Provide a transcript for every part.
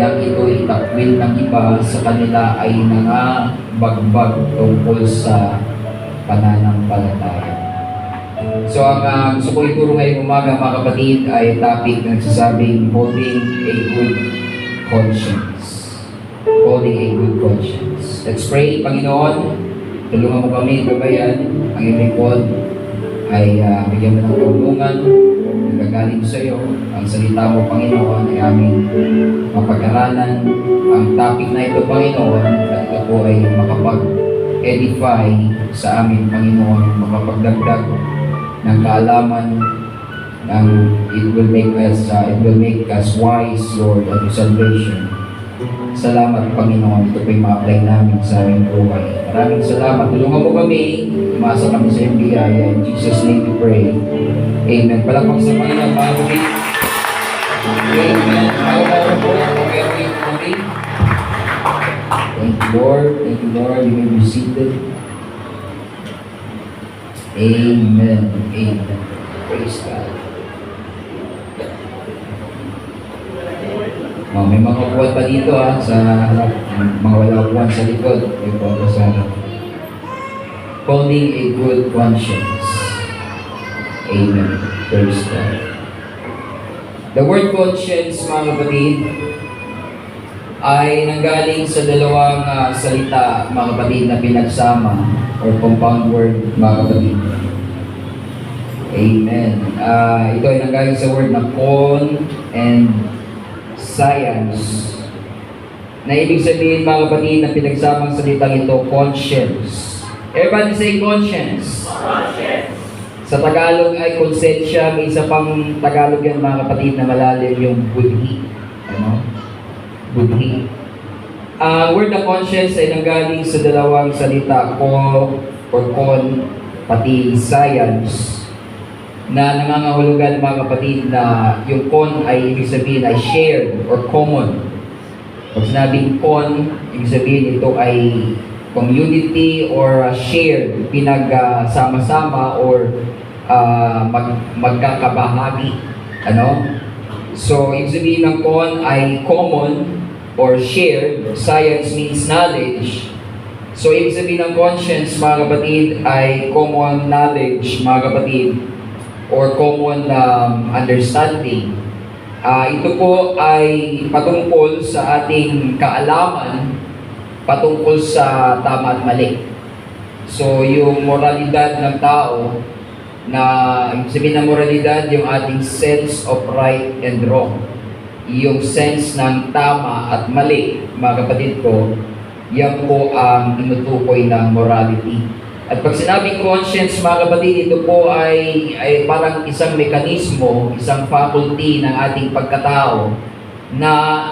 nang ito itakwil ng iba sa kanila ay nangabagbag tungkol sa pananampalataya. So ang gusto ko ituro ngayong umaga mga kapatid ay topic na nagsasabing holding a good conscience. Holding a good conscience. Let's pray. Panginoon, tulungan mo kami, gabayan ang iyong lingkod ay bigyan mo ng tulungan na gagaling sa iyo. Ang salita mo, Panginoon, ay aming mapag-aralan. Ang topic na ito, Panginoon, at ito po ay makapag-edify sa amin, Panginoon, makapagdagdag ng kaalaman ng it will make us wise, Lord, at salvation. Salamat, Panginoon. Ito po'y ma-apply namin sa aming buhay. Maraming salamat. Tulungan mo kami. Umasa kami sa iyong biyaya. In Jesus' name we pray. Amen. Palakpak sa Panginoon, mga kapatid. Amen. Ako po. Thank you, Lord. Thank you, Lord. You may be seated. Amen. Amen. Praise God. Oh, may mga upuan pa dito sa harap. Mga wala upuan sa likod. May upuan pa sa harap. Holding a good conscience. Amen. Praise God. The word conscience, mga kapatid, ay nanggaling sa dalawang salita, mga kapatid, na pinagsama or compound word, mga kapatid. Amen. Ito ay nanggaling sa word na con and science, na ibig sabihin, mga kapatid, na pinagsamang salitang ito, conscience. Everybody say conscience. Conscience. Sa Tagalog ay konsensya. May isa pang Tagalog yan, mga kapatid, na malalim, yung budhi. Ano? Budhi. Ang word na conscience ay nanggaling sa dalawang salita, ko or con, pati science, na nangangahulugan, mga kapatid, na yung con ay ibig sabihin ay shared or common. Pag sinabing con, ibig sabihin ito ay community or shared, pinagsama-sama or magkakabahagi. Ano? So, ibig sabihin ng con ay common or shared. Science means knowledge. So, ibig sabihin ng conscience, mga kapatid, ay common knowledge, mga kapatid, or common understanding. Ito po ay patungkol sa ating kaalaman patungkol sa tama at mali. So, yung moralidad ng tao, na ibig sabihin ng moralidad, yung ating sense of right and wrong. Yung sense ng tama at mali, mga kapatid ko, yan po ang tinutukoy ng morality. At pag sinabing conscience, mga kapatid, ito po ay parang isang mekanismo, isang faculty ng ating pagkatao na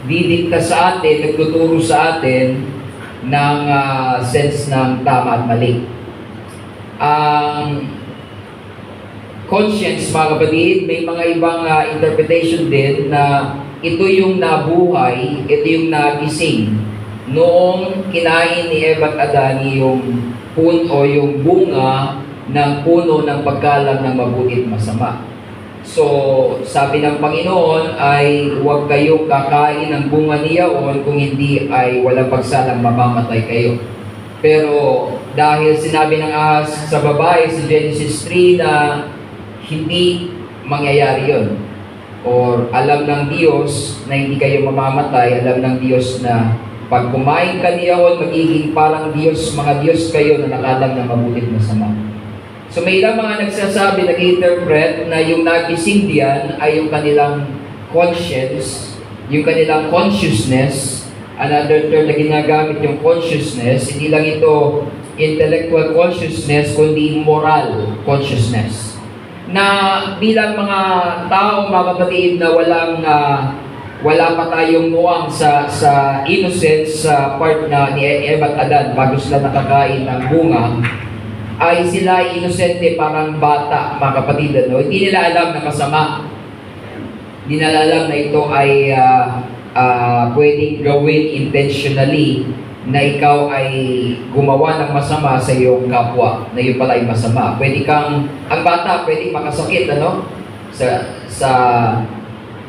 didikta sa atin, nagtuturo sa atin ng sense ng tama at mali. Ang conscience, mga kapatid, may mga ibang interpretation din na ito yung nabuhay, ito yung nagising noong kinain ni Eva at Adan yung puno o yung bunga ng puno ng pagkalam ng mabuti at masama. So, sabi ng Panginoon ay huwag kayong kakain ng bunga niyaon, kung hindi ay walang pagsalang mamamatay kayo. Pero dahil sinabi ng ahas sa babae sa Genesis 3 na hindi mangyayari yun, or alam ng Diyos na hindi kayo mamamatay, alam ng Diyos na pag kumain ka niyaon, magiging parang Diyos, mga Diyos kayo na nakalam ng mabuti at masama. So may ilang mga nagsasabi, nag-interpret na yung nagising diyan ay yung kanilang conscience, yung kanilang consciousness. Another term na ginagamit yung consciousness, hindi lang ito intellectual consciousness, kundi moral consciousness. Na bilang mga tao, mga kapatid, na wala pa tayong muwang sa innocence sa part na ni Eva at Adan bago sila nakakain ng bunga, ay sila inosente, parang bata, mga kapatid. No? Hindi nila alam na masama. Hindi nila alam na ito ay pwedeng gawin intentionally, na ikaw ay gumawa ng masama sa iyong kapwa, na yun pala ay masama. Pwede kang, ang bata, pwede makasakit, ano?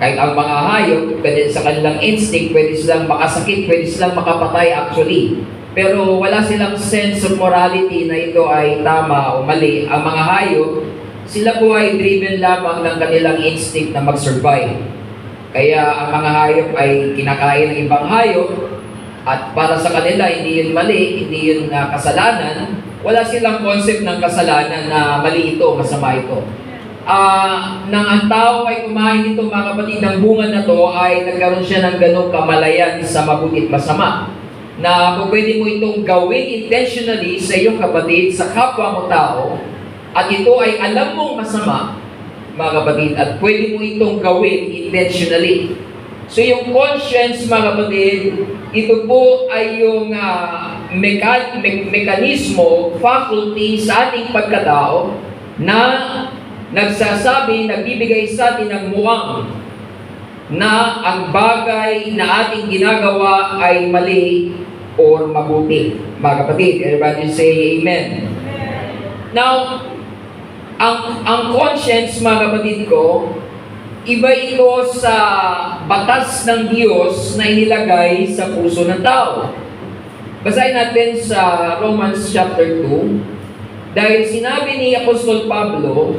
Kahit ang mga hayop, kasi sa kanilang instinct, pwede silang makasakit, pwede silang makapatay actually. Pero wala silang sense of morality na ito ay tama o mali. Ang mga hayop, sila po ay driven lamang ng kanilang instinct na mag-survive. Kaya ang mga hayop ay kinakain ng ibang hayop, at para sa kanila, hindi yun mali, hindi yun kasalanan. Wala silang concept ng kasalanan na mali ito, masama ito. Nang ang tao ay kumain nito, mga kapatid, ng bunga na to, ay nagkaroon siya ng ganong kamalayan sa mabuti at masama. Na pwede mo itong gawin intentionally sa iyong kapatid, sa kapwa mo tao, at ito ay alam mong masama, mga kapatid, at pwede mo itong gawin intentionally. So yung conscience, mga kapatid, ito po ay yung mekanismo, faculty sa ating pagkatao na nagsasabi, nagbibigay sa atin ng muwang na ang bagay na ating ginagawa ay mali or mabuti. Mga kapatid, everybody say amen. Now, ang conscience, mga kapatid ko, iba ito sa batas ng Diyos na inilagay sa puso ng tao. Basahin natin sa Romans chapter 2, dahil sinabi ni Apostol Pablo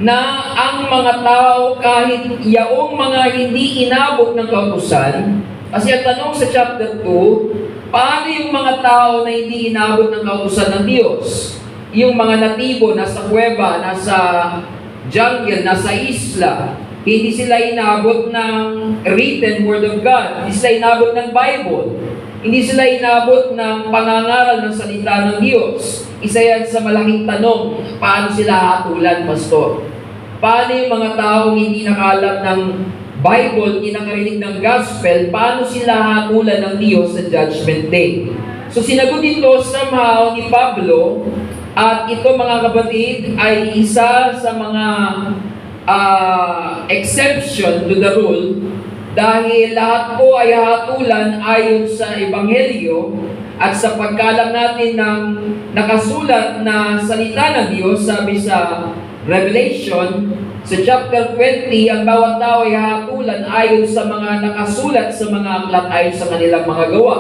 na ang mga tao kahit yaong mga hindi inabot ng kautusan, kasi ang tanong sa chapter 2, paano yung mga tao na hindi inabot ng kautusan ng Diyos? Yung mga natibo, nasa kuweba, nasa jungle, nasa isla, hindi sila inabot ng written word of God, hindi sila inabot ng Bible, hindi sila inabot ng pangangaral ng salita ng Diyos. Isa yan sa malaking tanong, paano sila hatulan, pastor? Paano yung mga taong hindi nakaalam ng Bible, hindi nakarinig ng gospel, paano sila hatulan ng Diyos sa Judgment Day? So sinagot ito somehow ni Pablo, at ito, mga kapatid, ay isa sa mga exception to the rule, dahil lahat po ay hatulan ayon sa Ebanghelyo at sa pagkalam natin ng nakasulat na salita ng Diyos. Sabi sa Revelation, sa chapter 20, ang bawat tao ay hatulan ayon sa mga nakasulat sa mga aklat ayon sa kanilang mga gawa.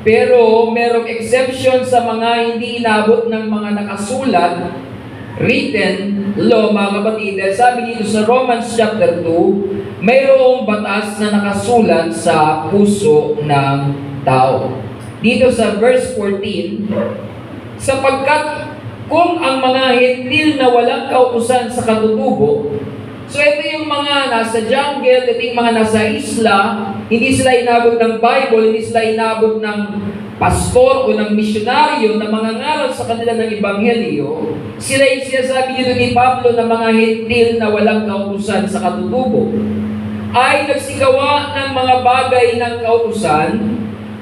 Pero merong exception sa mga hindi inabot ng mga nakasulat, written law, mga kapatid. Sabi dito sa Romans chapter 2, mayroong batas na nakasulat sa puso ng tao. Dito sa verse 14, sapagkat kung ang mga hentil na walang kautusan sa katutubo, so ito yung mga nasa jungle, ito yung mga nasa isla, hindi sila inabot ng Bible, hindi sila inabot ng pastor o ng misyonaryo na mangangaral sa kanila ng Ebanghelyo. Sila yung sinasabi dito ni Pablo na mga hentil na walang kautusan sa katutubo ay nagsikawa ng mga bagay ng kautusan.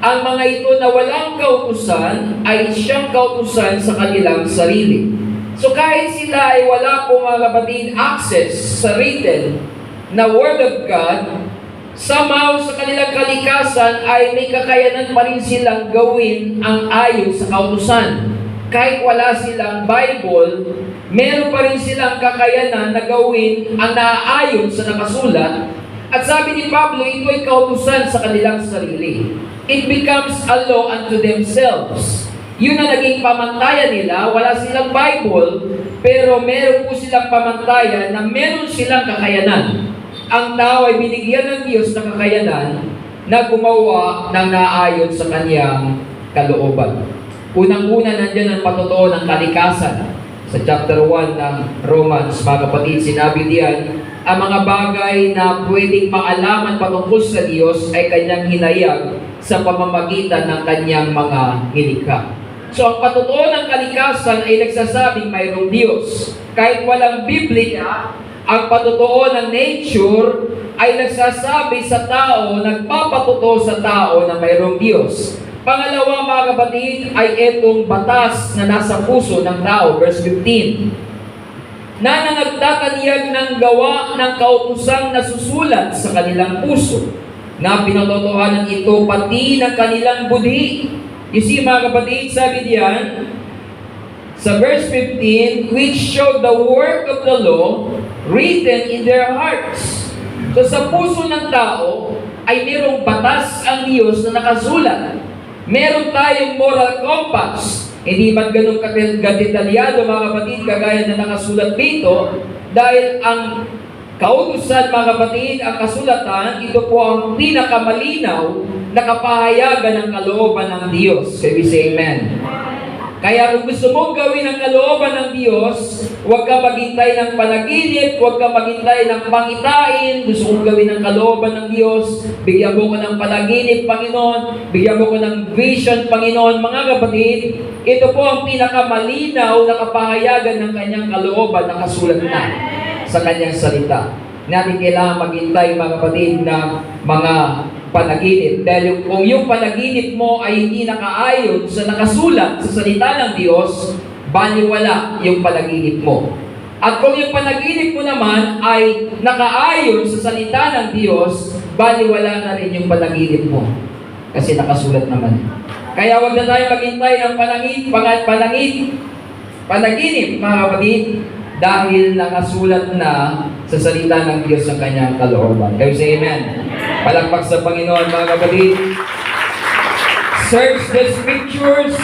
Ang mga ito na walang kautusan ay siyang kautusan sa kanilang sarili. So kahit sila ay wala po, mga kapatid, access sa written na Word of God, somehow sa kanilang kalikasan ay may kakayanan pa rin silang gawin ang ayon sa kautusan. Kahit wala silang Bible, meron pa rin silang kakayanan na gawin ang naaayon sa nakasulat. At sabi ni Pablo, ito ay kautusan sa kanilang sarili. It becomes a law unto themselves. Yun na naging pamantayan nila. Wala silang Bible, pero meron po silang pamantayan na meron silang kakayanan. Ang tao ay binigyan ng Diyos ng kakayanan na gumawa ng naayon sa kanyang kalooban. Unang-una, nandiyan ang patotoo ng kalikasan. Sa chapter 1 ng Romans, mga kapatid, sinabi diyan, ang mga bagay na pwedeng maalaman patungkol sa Diyos ay kanyang hinayag sa pamamagitan ng kanyang mga nilikha. So ang patotoo ng kalikasan ay nagsasabing mayroong Diyos. Kahit walang Biblia, ang patotoo ng nature ay nagsasabi sa tao, nagpapatotoo sa tao na mayroong Diyos. Pangalawa, mga kapatid, ay itong batas na nasa puso ng tao, verse 15. Na nagtatanyag ng gawa ng kautusang nasusulat sa kanilang puso, na pinatotohanan ito pati ng kanilang budhi. You see, mga kapatid, sabi diyan, sa verse 15, which show the work of the law written in their hearts. So sa puso ng tao ay mayroong batas ang Diyos na nakasulat. Meron tayong moral compass. Hindi man ganun kadetalyado mga kapatid kagaya na nakasulat dito dahil ang kautusan mga kapatid, ang kasulatan, ito po ang pinakamalinaw na kapahayagan ng kalooban ng Diyos. Can we say amen? Kaya kung gusto mong gawin ang kalooban ng Diyos, huwag ka maghintay ng panaginip, huwag ka maghintay ng pangitain. Gusto mong gawin ang kalooban ng Diyos, bigyan mo ko ng panaginip, Panginoon, bigyan mo ko ng vision, Panginoon. Mga kapatid, ito po ang pinakamalinaw na kapahayagan ng kanyang kalooban na kasulat na sa kanyang salita. Natin kailangan maghintay mga kapatid na mga panaginip. Dahil kung yung panaginip mo ay hindi nakaayon sa nakasulat sa salita ng Diyos, baliwala yung panaginip mo. At kung yung panaginip mo naman ay nakaayon sa salita ng Diyos, baliwala na rin yung panaginip mo. Kasi nakasulat naman. Kaya wag na tayo maghintay ng panaginip, mga kapatid, dahil nakasulat na sa salita ng Diyos ang kanyang kalooban. Kayo say amen. Palakpak sa Panginoon, mga kapatid. Search the Scriptures,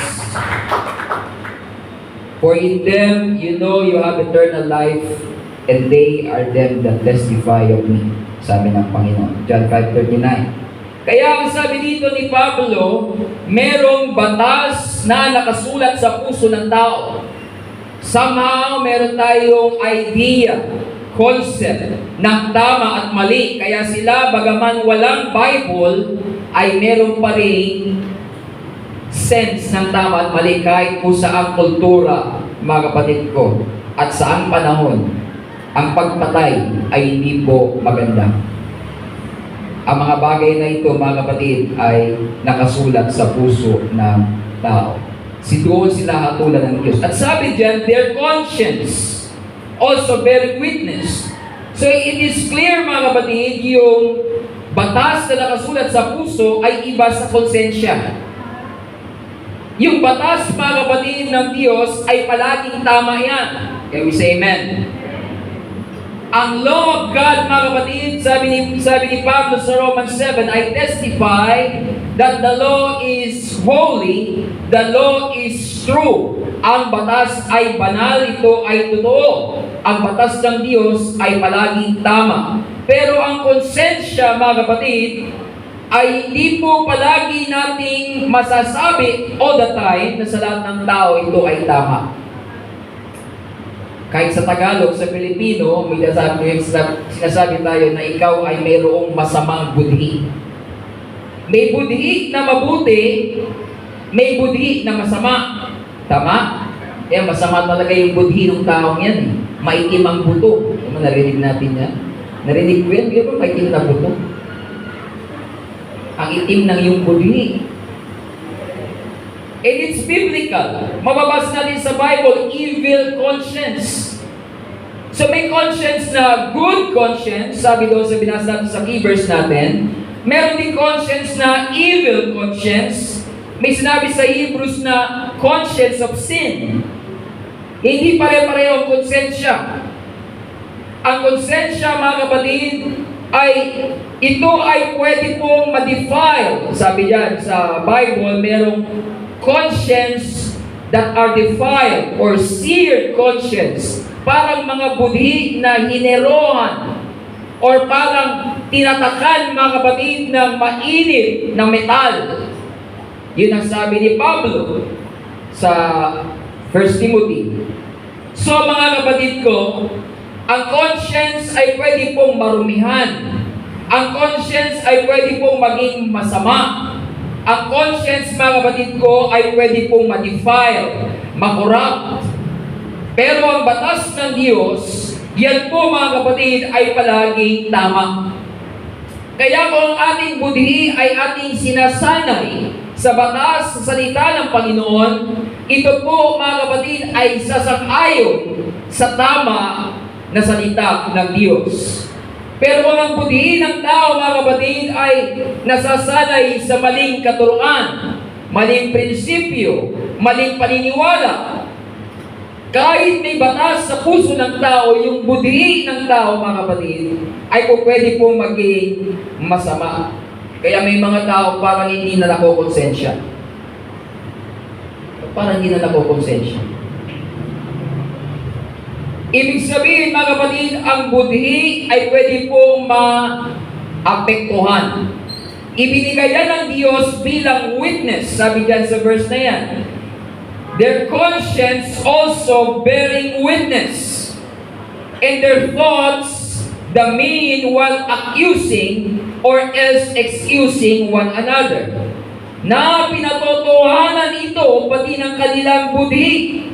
for in them you know you have eternal life, and they are them that testify of me. Sabi ng Panginoon. John 5:39. Kaya ang sabi dito ni Pablo, merong batas na nakasulat sa puso ng tao. Somehow, meron tayong idea, concept ng tama at mali. Kaya sila, bagaman walang Bible, ay meron pa rin sense ng tama at mali kahit po saang kultura, mga kapatid ko, at saang panahon, ang pagpatay ay hindi po maganda. Ang mga bagay na ito, mga kapatid, ay nakasulat sa puso ng tao. Doon sila hatulan ng Diyos. At sabi diyan, their conscience also bearing witness. So it is clear mga kapatid, yung batas na nakasulat sa puso ay iba sa konsensya. Yung batas mga kapatid ng Diyos ay palaging tama yan. Can we say amen? Ang law of God mga kapatid, sabi ni Pablo sa Romans 7, I testify that the law is holy, the law is true. Ang batas ay banal, ito ay totoo. Ang batas ng Diyos ay palaging tama. Pero ang konsensya, mga kapatid, ay hindi po palagi nating masasabi all the time na sa lahat ng tao ito ay tama. Kahit sa Tagalog, sa Pilipino, may sinasabi tayo na ikaw ay mayroong masamang budhi. May budhi na mabuti, may budhi na masama. Tama? Eh, masama talaga yung budhi ng taong yan. Maitim ang buto. Narinig natin yan. Narinig ko yan, di ba? Maitim na buto. Ang itim ng yung budhi. And it's biblical. Mababasa natin sa Bible, evil conscience. So may conscience na good conscience, sabi doon sa binasa natin sa key verse natin. Meron din conscience na evil conscience. May sinabi sa Hebrews na conscience of sin. Hindi pare-pareho ang konsensya. Ang konsensya, mga kapatid, ito ay pwede pong ma-defile. Sabi diyan sa Bible, merong conscience that are defiled or seared conscience. Parang mga budhi na hinerohan or parang tinatakan, mga kapatid, ng mainit na metal. Yun ang sabi ni Pablo sa 1 Timothy. So mga kapatid ko, ang conscience ay pwede pong marumihan. Ang conscience ay pwede pong maging masama. Ang conscience, mga kapatid ko, ay pwede pong ma-defile, ma-corrupt. Pero ang batas ng Diyos, yan po mga kapatid, ay palaging tama. Kaya kung ang ating budhi ay ating sinasanay sa batas, sa salita ng Panginoon, ito po mga kapatid ay sasang-ayon sa tama na salita ng Diyos. Pero kung ang budhi ng tao, mga kapatid, ay nasasanay sa maling katuruan, maling prinsipyo, maling paniniwala, Kahit may batas sa puso ng tao, yung budhi ng tao, mga kapatid, ay kung pwede pong maging masama. Kaya may mga tao parang hindi na nakokonsensya. Parang hindi na nakokonsensya. Ibig sabihin, mga kapatid, ang budhi ay pwede pong maapektuhan. Ibinigay yan ng Diyos bilang witness, sabi dyan sa verse na yan. Their conscience also bearing witness, and their thoughts the mean while accusing or else excusing one another. Na pinatotohanan ito pati ng kanilang budhi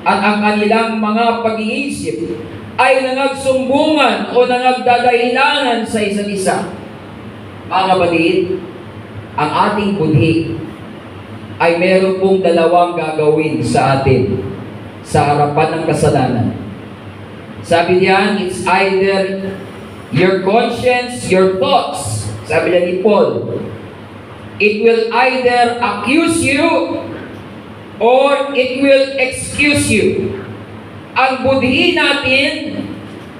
at ang kanilang mga pag-iisip ay nangagsumbungan o nangagdadahilanan sa isa't isa. Mga kapatid, ang ating budhi ay meron pong dalawang gagawin sa atin sa harapan ng kasalanan. Sabi diyan, it's either your conscience, your thoughts. Sabi diyan ni Paul, it will either accuse you or it will excuse you. Ang budhi natin,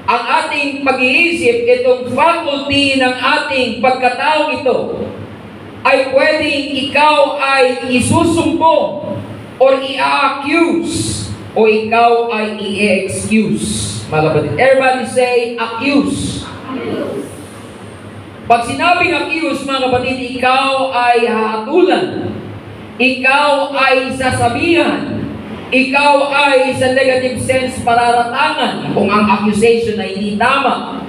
ang ating pag-iisip, itong faculty ng ating pagkatao ito, ay pwedeng ikaw ay isusumbong or i-accuse o ikaw ay i-excuse. Mga kapatid, everybody say, accuse. Pag sinabing accuse, mga kapatid, ikaw ay hahatulan, ikaw ay sasabihan, ikaw ay sa negative sense pararatangan kung ang accusation ay hindi tama.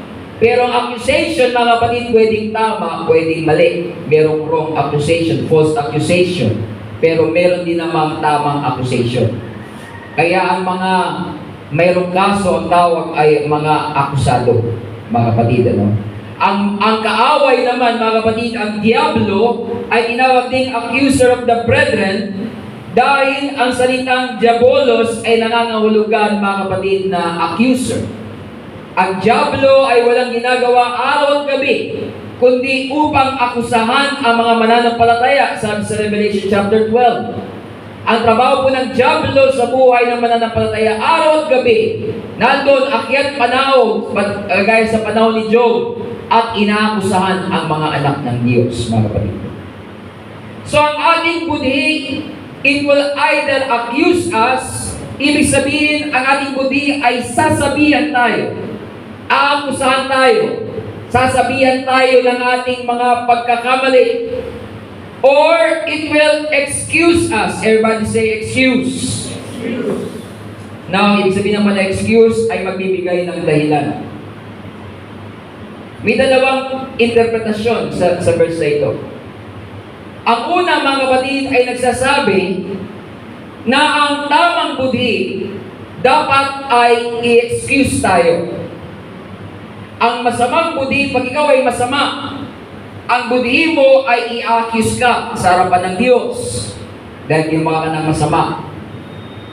Pero ang accusation, mga kapatid, pwedeng tama, pwedeng mali. Merong wrong accusation, false accusation. Pero meron din namang tamang accusation. Kaya ang mga mayroong kaso, ang tawag ay mga akusado, mga kapatid. Ano? Ang kaaway naman, mga kapatid, ang diablo ay tinawag ding accuser of the brethren dahil ang salitang diabolos ay nangangahulugan, mga kapatid, na accuser. Ang diablo ay walang ginagawa araw at gabi, kundi upang akusahan ang mga mananampalataya, sabi sa Revelation chapter 12. Ang trabaho po ng diablo sa buhay ng mananampalataya araw at gabi, nandun akyat panahon, gaya sa panahon ni Job, at inaakusahan ang mga anak ng Diyos, mga kapatid. So ang ating budhi, it will either accuse us, ibig sabihin, ang ating budhi ay sasabihan tayo, aakusahan tayo, sasabihan tayo ng ating mga pagkakamali, or it will excuse us. Everybody say excuse. Now, ibig sabihin naman na excuse ay magbibigay ng dahilan. May dalawang interpretasyon sa verse na ito. Ang una, mga kapatid, ay nagsasabi na ang tamang budhi dapat ay i-excuse tayo. Ang masamang budhi, pag ikaw ay masama, ang budhi mo ay i-accuse ka sa harapan ng Diyos dahil gumawa ka ng masama.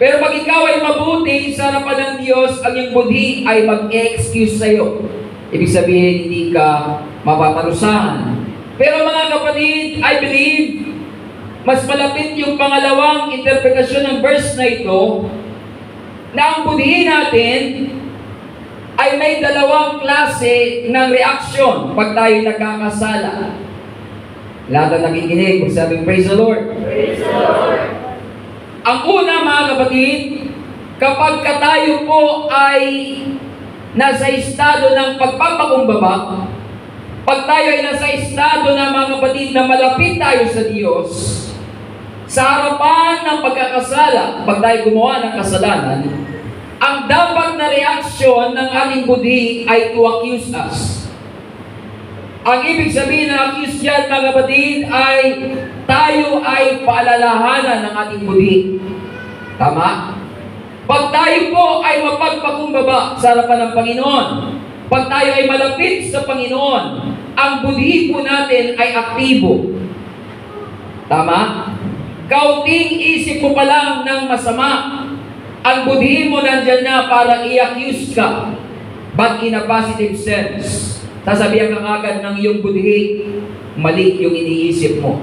Pero pag ikaw ay mabuti sa harapan ng Diyos, ang iyong budhi ay mag-excuse sa iyo. Ibig sabihin, hindi ka mapaparusahan. Pero mga kapatid, I believe, mas malapit yung pangalawang interpretasyon ng verse na ito, na ang budhi natin ay may dalawang klase ng reaksyon pag tayo nagkakasala. Lahat na nakikinig, magsabing, praise the Lord. Praise the Lord. Ang una, mga kapatid, kapag tayo po ay nasa estado ng pagpapakumbaba, pag tayo ay nasa estado na, mga kapatid, na malapit tayo sa Diyos, sa harapan ng pagkakasala, pag tayo gumawa ng kasalanan, ang dapat na reaksyon ng ating budhi ay to accuse us. Ang ibig sabihin ng accuse dyan, mga kapatid, ay tayo ay paalalahanan ng ating budhi. Tama? Pag tayo po ay mapagpakumbaba sa harapan ng Panginoon, pag tayo ay malapit sa Panginoon, ang budhi po natin ay aktibo. Tama? Kaunting isip mo pa lang ng masama, ang budhi mo nandyan na para i-accuse ka, but in a positive sense. Sasabihan ka agad ng iyong budhi, mali yung iniisip mo.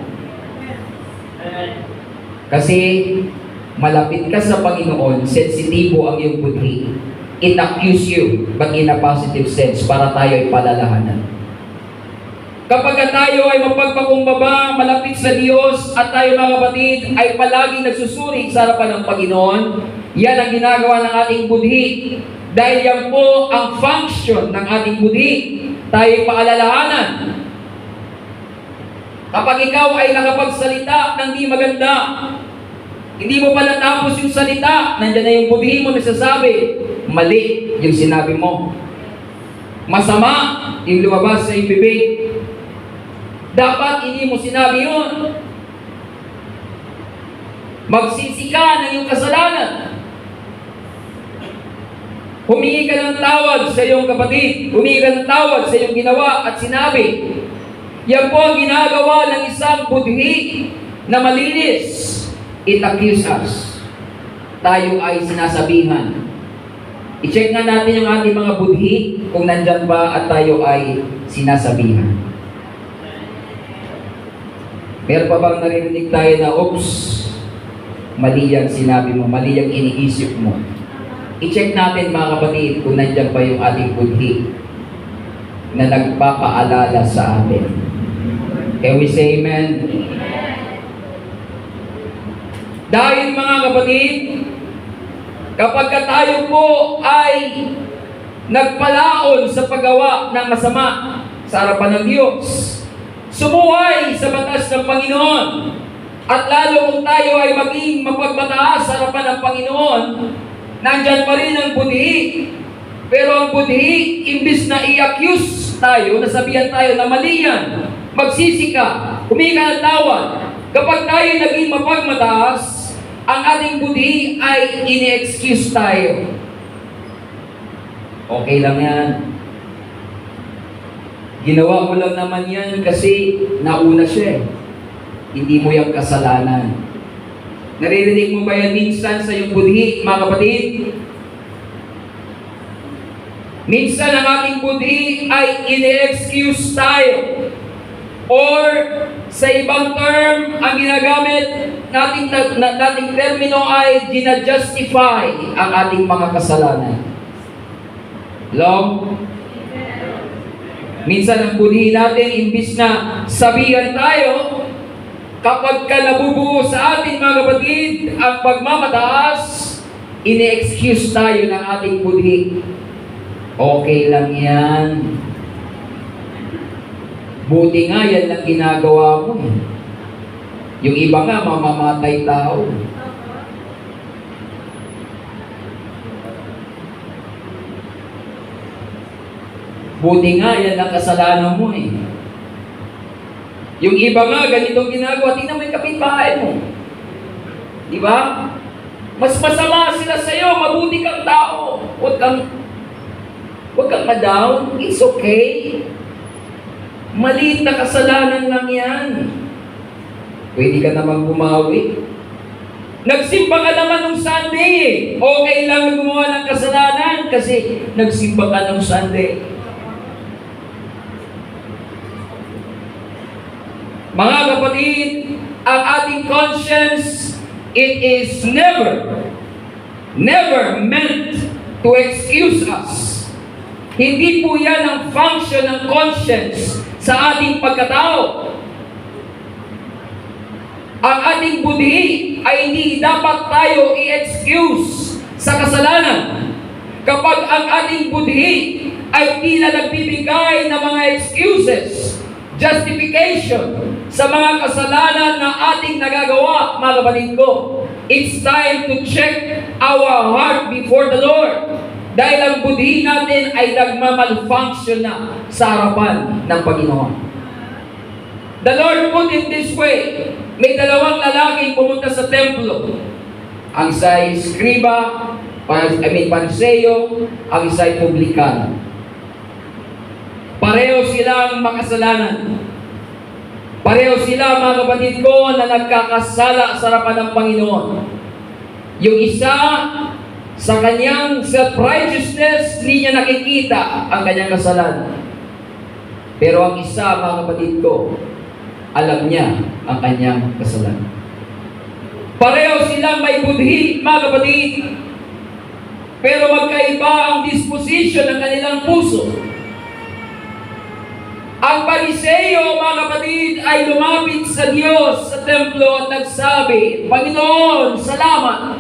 Kasi malapit ka sa Panginoon, sensitibo ang iyong budhi. It accuse you, but in a positive sense, para tayo ay palalahanan. Kapag tayo ay mapagpakumbaba, malapit sa Diyos, at tayo mga kapatid ay palagi nagsusuri sa harapan ng Panginoon, yan ang ginagawa ng ating budhi. Dahil yan po ang function ng ating budhi. Tayo ay paalalahanan. Kapag ikaw ay nakapagsalita ng di maganda, hindi mo pa natapos yung salita, nandiyan na yung budhi mo nagsasabi, mali yung sinabi mo. Masama yung lumabas sa iyong bibig. Dapat hindi mo sinabi yun. Magsisi ka ng iyong kasalanan. Humingi ka ng tawad sa iyong kapatid. Humingi ka ng tawad sa iyong ginawa at sinabi. Yan po ang ginagawa ng isang budhi na malinis. It accuses us. Tayo ay sinasabihan. I-check nga natin yung ating mga budhi kung nandyan ba at tayo ay sinasabihan. Meron pa bang narinig tayo na, oops, mali yung sinabi mo, mali yung iniisip mo. I-check natin mga kapatid kung nandyan pa yung ating budhi na nagpapaalala sa atin. Can we say amen? Dahil mga kapatid, kapag tayo po ay nagpalaon sa paggawa ng masama sa harapan ng Diyos, sumuway sa batas ng Panginoon, at lalo kung tayo ay maging mapagmataas sa harapan ng Panginoon, nandyan pa rin ang budhi. Pero ang budhi, imbis na i-accuse tayo, nasabihan tayo na mali yan, magsisi ka, humingi ka ng tawad. Kapag tayo naging mapagmataas, ang ating budhi ay ini-excuse tayo. Okay lang yan. Ginawa mo lang naman yan kasi nauna siya. Hindi mo yung kasalanan. Naririnig mo ba yan minsan sa iyong budhi, mga kapatid? Minsan ang ating budhi ay ini-excuse tayo. Or sa ibang term, ang ginagamit nating termino ay gina-justify ang ating mga kasalanan. Hello? Minsan ang budhi natin, imbis na sabihan tayo, kapag ka nabubuo sa ating mga kapatid, ang pagmamataas, ini-excuse tayo ng ating budhi. Okay lang yan. Buti nga yan lang ginagawa mo. Yung iba nga, mamamatay tao. Buti nga yan ang kasalanan mo eh. Yung iba nga, ganitong ginagawa, tingnan mo yung kapitbahay mo. Di ba? Mas masama sila sa'yo, mabuti kang tao. Huwag kang ma-down. It's okay. Maliit na kasalanan lang yan. Pwede ka naman bumawi. Nagsimba ka naman nung Sunday. Okay lang gumawa ng kasalanan kasi nagsimba ka nung Sunday. Mga kapatid, ang ating conscience, it is never meant to excuse us. Hindi po yan ang function ng conscience sa ating pagkatao. Ang ating budhi ay hindi dapat tayo i-excuse sa kasalanan. Kapag ang ating budhi ay tila nagbibigay ng mga excuses, justification sa mga kasalanan na ating nagagawa, mga kapatid ko, it's time to check our heart before the Lord. Dahil ang budhi natin ay nagmamalfunction na sa harapan ng Panginoon. The Lord put it this way. May dalawang lalaking pumunta sa templo. Ang isa ay skriba, Pariseo, ang isa ay publikano. Pareho silang makasalanan. Pareho sila, mga kapatid ko, na nagkakasala sa harapan ng Panginoon. Yung isa, sa kanyang self-righteousness, hindi niya nakikita ang kanyang kasalanan. Pero ang isa, mga kapatid ko, alam niya ang kanyang kasalanan. Pareho silang may budhi, mga kapatid. Pero magkaiba ang disposition ng kanilang puso. Ang Pariseo, mga kapatid, ay lumapit sa Diyos sa templo at nagsabi, Panginoon, salamat!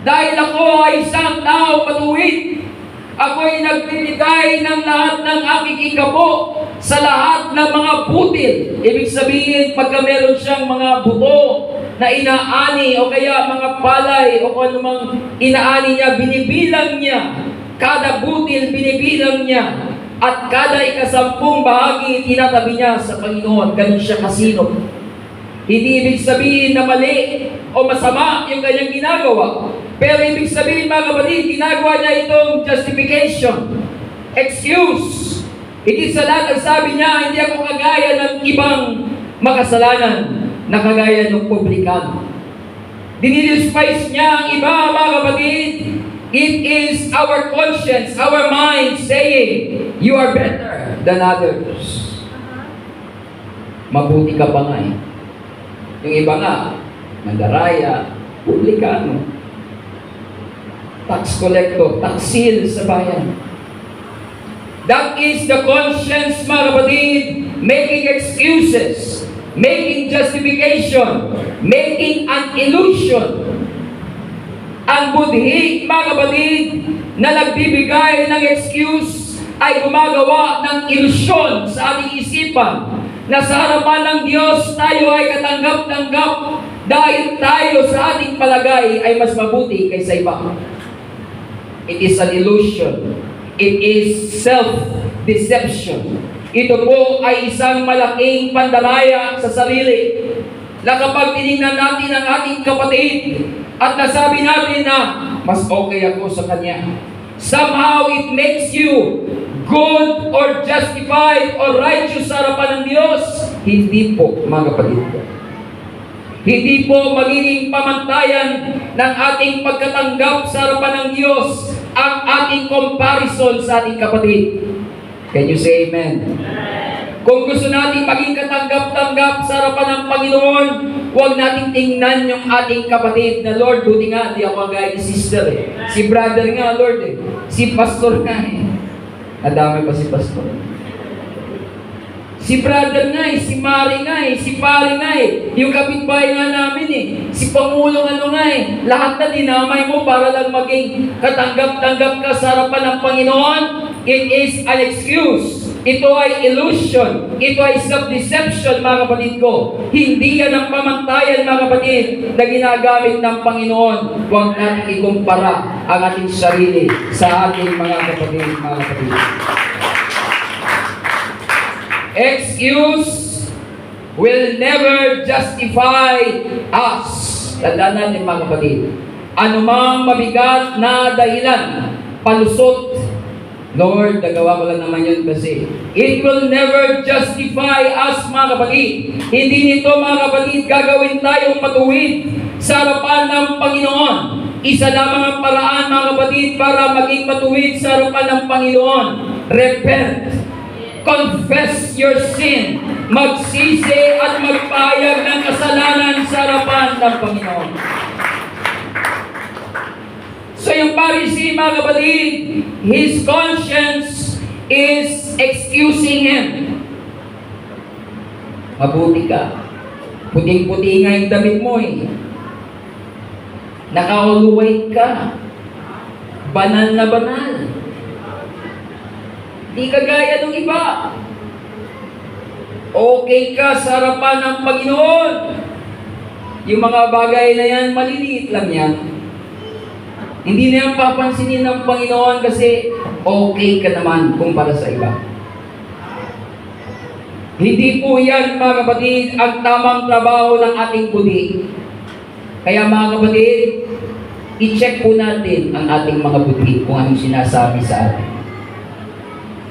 Dahil ako ay isang tao matuwid. Ako'y nagbibigay ng lahat ng aking ikabo sa lahat ng mga butil. Ibig sabihin, pagka meron siyang mga buto na inaani o kaya mga palay o kung anumang inaani niya, binibilang niya. Kada butil, binibilang niya. At kada ikasampung bahagi, tinatabi niya sa Panginoon. Ganun siya kasinop. Hindi ibig sabihin na mali o masama yung kanyang ginagawa. Pero ibig sabihin, mga kapatid, ginagawa niya itong justification, excuse. Hindi sa lahat ang sabi niya, hindi ako kagaya ng ibang makasalanan na kagaya ng publikano. Dinidespise niya ang iba, mga kapatid. It is our conscience, our mind saying, you are better than others. Mabuti ka pa nga eh. Yung iba nga, mandaraya, publikano, tax collector, taksil sa bayan. That is the conscience, mga kapatid, making excuses, making justification, making an illusion. Ang budhi, mga kapatid, na nagbibigay ng excuse ay gumagawa ng ilusyon sa ating isipan na sa harapan ng Diyos tayo ay katanggap-tanggap dahil tayo sa ating palagay ay mas mabuti kaysa iba. It is an illusion. It is self-deception. Ito po ay isang malaking pandaraya sa sarili na kapag tinignan natin ang ating kapatid at nasabi natin na mas okay ako sa kanya, somehow it makes you good or justified or righteous sa harapan ng Diyos. Hindi po, mga kapatid ko. Hindi po magiging pamantayan ng ating pagkatanggap sa harapan ng Diyos ang ating comparison sa ating kapatid. Can you say amen? Kung gusto natin maging katanggap-tanggap sa harapan ng Panginoon, huwag nating tingnan yung ating kapatid na, Lord, buti nga, di ako kagaya ni sister eh. Si brother nga, Lord eh. Si pastor nga eh. Nadami pa si pastor. Si brother nga eh, si Mari nga eh, si Pari nga eh, yung kapitbahay nga namin eh, si Pangulong ano nga eh, lahat na dinamay mo para lang maging katanggap-tanggap ka sa harapan ng Panginoon. It is an excuse. Ito ay illusion. Ito ay self-deception, mga kapatid ko. Hindi yan ang pamantayan, mga kapatid, na ginagamit ng Panginoon. Huwag natin ikumpara ang ating sarili sa ating mga kapatid, mga kapatid. Excuse will never justify us. Tandaan natin, mga kapatid. Anumang mabigat na dahilan, palusot, Lord, nagawa ko lang naman yun kasi it will never justify us, mga kapatid. Hindi nito, mga kapatid, gagawin tayong matuwid sa harapan ng Panginoon. Isa lamang ang paraan, mga kapatid, para maging matuwid sa harapan ng Panginoon. Repent. Confess your sin. Magsisi at magpahayag ng kasalanan sa harapan ng Panginoon. So yung Pharisee, mga kapatid, his conscience is excusing him. Mabuti ka. Puting-puti nga yung damit mo eh. Naka-all-white ka. Banal na banal. Di kagaya ng iba. Okay ka sa harapan ng Panginoon. Yung mga bagay na yan, maliliit lang yan. Hindi na yan papansinin ng Panginoon kasi okay ka naman kumpara sa iba. Hindi po yan, mga kapatid, ang tamang trabaho ng ating budi. Kaya, mga kapatid, i-check po natin ang ating mga budi kung anong sinasabi sa atin.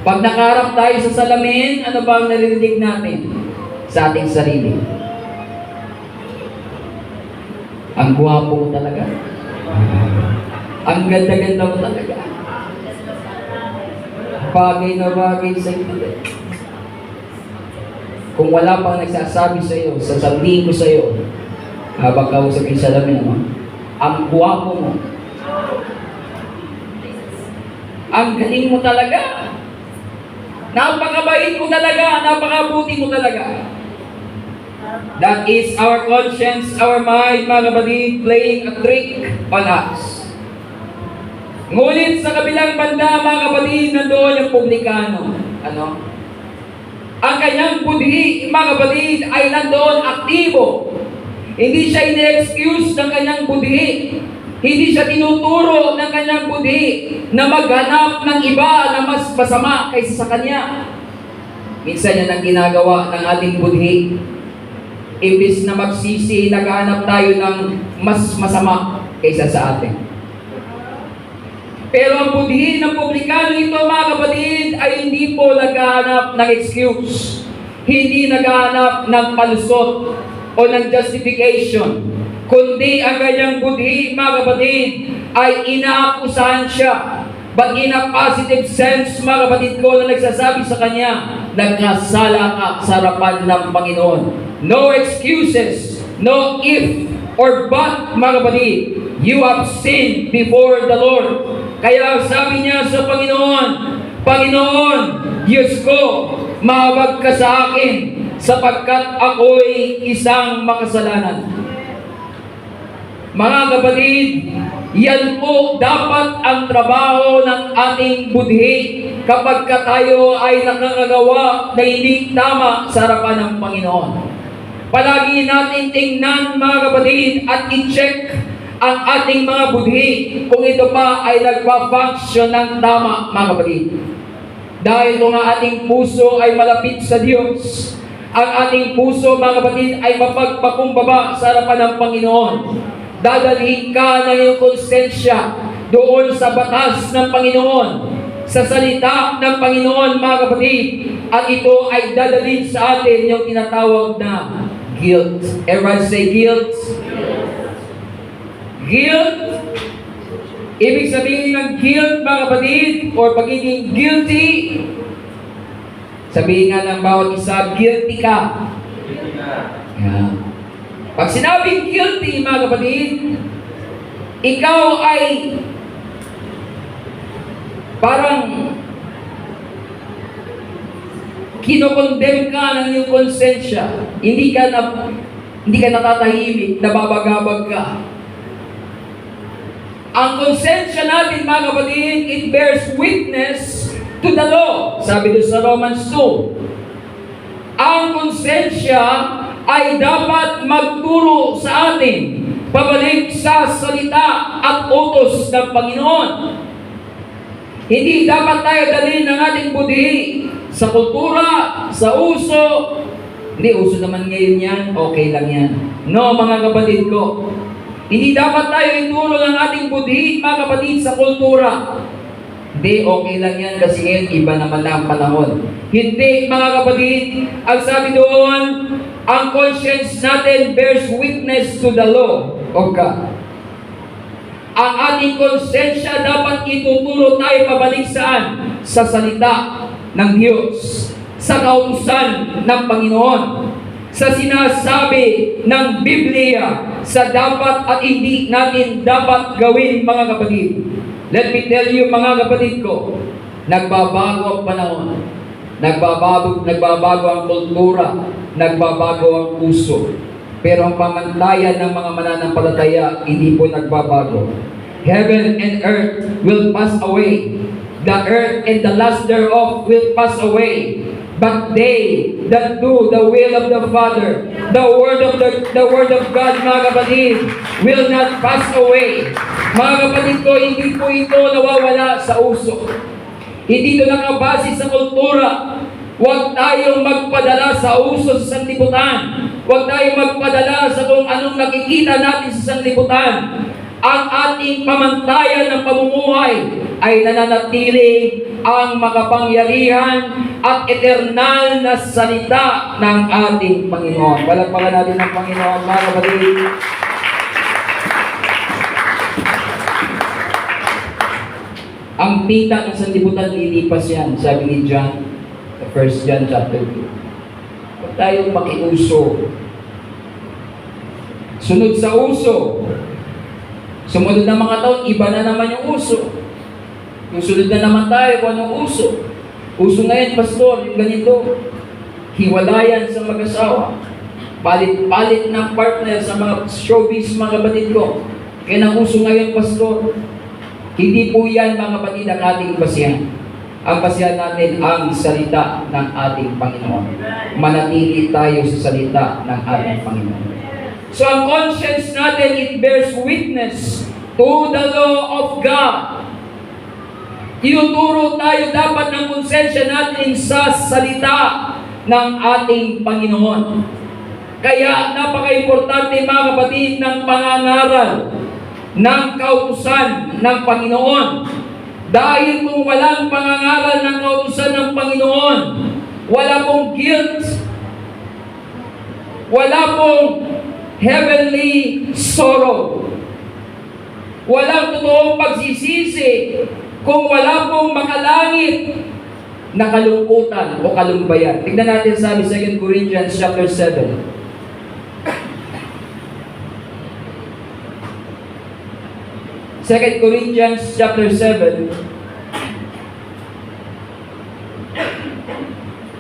Pag nakaharap tayo sa salamin, ano ba ang naririnig natin sa ating sarili? Ang gwapo mo talaga. Ang ganda-ganda mo talaga. Bagay na bagay sa iyo. Kung wala pang nagsasabi sa iyo, sasabihin ko sa iyo, Habang kausap yung salamin, ano? Ang guwapo mo. Ang galing mo talaga. Napakabait mo talaga. Napakabuti mo talaga. That is our conscience, our mind, mga kapatid, playing a trick on us. Ngunit sa kabilang banda, mga kapatid, nandoon yung publikano. Ano? Ang kanyang budhi, mga kapatid, ay nandoon aktibo. Hindi siya ine-excuse ng kanyang budhi. Hindi siya tinuturo ng kanyang budhi na maghanap ng iba na mas masama kaysa sa kanya. Minsan yan ang ginagawa ng ating budhi. Imbis na magsisi, naghahanap tayo ng mas masama kaysa sa atin. Pero ang budhi ng publikano ito, mga kapatid, ay hindi po naghahanap ng excuse. Hindi naghahanap ng palusot o ng justification. Kundi ang kanyang budhi, mga kapatid, ay inaakusahan siya. But in a positive sense, mga kapatid ko, na nagsasabi sa kanya, nagkasala ka sa harapan ng Panginoon. No excuses, no if or but, mga kapatid. You have sinned before the Lord. Kaya sabi niya sa Panginoon, Panginoon, Diyos ko, mahawag ka sa akin, sapagkat ako'y isang makasalanan. Mga kapatid, yan po dapat ang trabaho ng ating budhi kapag tayo ay nakakagawa na hindi tama sa harapan ng Panginoon. Palagi natin tingnan, mga kapatid, at i-check ang ating mga budhi kung ito pa ay nagpa-function ng tama, mga kapatid. Dahil kung ang ating puso ay malapit sa Diyos, ang ating puso, mga kapatid, ay mapagpakumbaba sa harapan ng Panginoon. Dadalhin ka ng iyong konsensya doon sa batas ng Panginoon, sa salita ng Panginoon, mga kapatid, at ito ay dadalhin sa atin yung tinatawag na guilt. Everyone say guilt. Guilt. Ibig sabihin ng guilt, mga kapatid, or pagiging guilty, sabihin nga ng bawat isa, guilty ka. Yeah. Pag sinabing guilty, mga kapatid, ikaw ay parang kinokondem ka ng iyong konsensya. Hindi ka natatahimik, nababagabag ka. Ang konsensya natin, mga kapatid, it bears witness to the law. Sabi doon sa Romans 2. Ang konsensya ay dapat magturo sa atin pabalik sa salita at utos ng Panginoon. Hindi dapat tayo dalhin ng ating budhi sa kultura, sa uso. Hindi, uso naman ngayon yan, okay lang yan. No, mga kapatid ko. Hindi dapat tayo ituro ng ating budhi, mga kapatid, sa kultura. Hindi, okay lang yan kasi ngayon iba naman na ang panahon. Hindi, mga kapatid, ang sabi doon, ang conscience natin bears witness to the law of God. Ang ating konsensya dapat ituturo tayo pabalik saan? Sa salita ng Diyos, sa kautusan ng Panginoon, sa sinasabi ng Biblia, sa dapat at hindi natin dapat gawin, mga kapatid. Let me tell you, mga kapatid ko, nagbabago ang panahon. Nagbabago ang kultura, nagbabago ang puso. Pero ang pamantayan ng mga mananampalataya, hindi po nagbabago. Heaven and earth will pass away. The earth and the lust thereof will pass away. But they that do the will of the Father, the word of God, mga kapatid, will not pass away. Mga kapatid ko, hindi po ito nawawala sa uso. Hindi ito nakabase sa kultura. Huwag tayong magpadala sa uso sa sanlibutan. Huwag tayong magpadala sa kung anong nakikita natin sa sanlibutan. Ang ating pamantayan ng pamumuhay ay nananatili ang makapangyarihan at eternal na salita ng ating Panginoon. Palagpakan natin ang Panginoon, mga kapatid. Ang pita ng sanlibutan lilipas yan, sabi ni John, 1 John chapter 2. Huwag tayong makiuso Sunod sa uso. Sumunod na mga taon, iba na naman yung uso. Yung sunod na naman tayo kung anong uso. Uso ngayon, pastor, yung ganito. Hiwalayan sa mag-asawa. Palit-palit ng partner sa mga showbiz, mga kapatid ko. Kaya ang uso ngayon, pastor, hindi po yan, mga kapatid, ang ating basihan. Ang basihan natin ang salita ng ating Panginoon. Manatili tayo sa salita ng ating Panginoon. So ang conscience natin, it bears witness to the law of God. Tinuturo tayo dapat ng konsensya natin sa salita ng ating Panginoon. Kaya napaka-importante, mga kapatid, ng pangangaral ng kautusan ng Panginoon. Dahil kung walang pangangaral ng kautusan ng Panginoon, wala pong guilt, wala pong heavenly sorrow. Walang totoong pagsisisi kung wala pong makalangit na kalungkutan o kalumbayan. Tignan natin sabi 2 Corinthians chapter 7. Second Corinthians chapter 7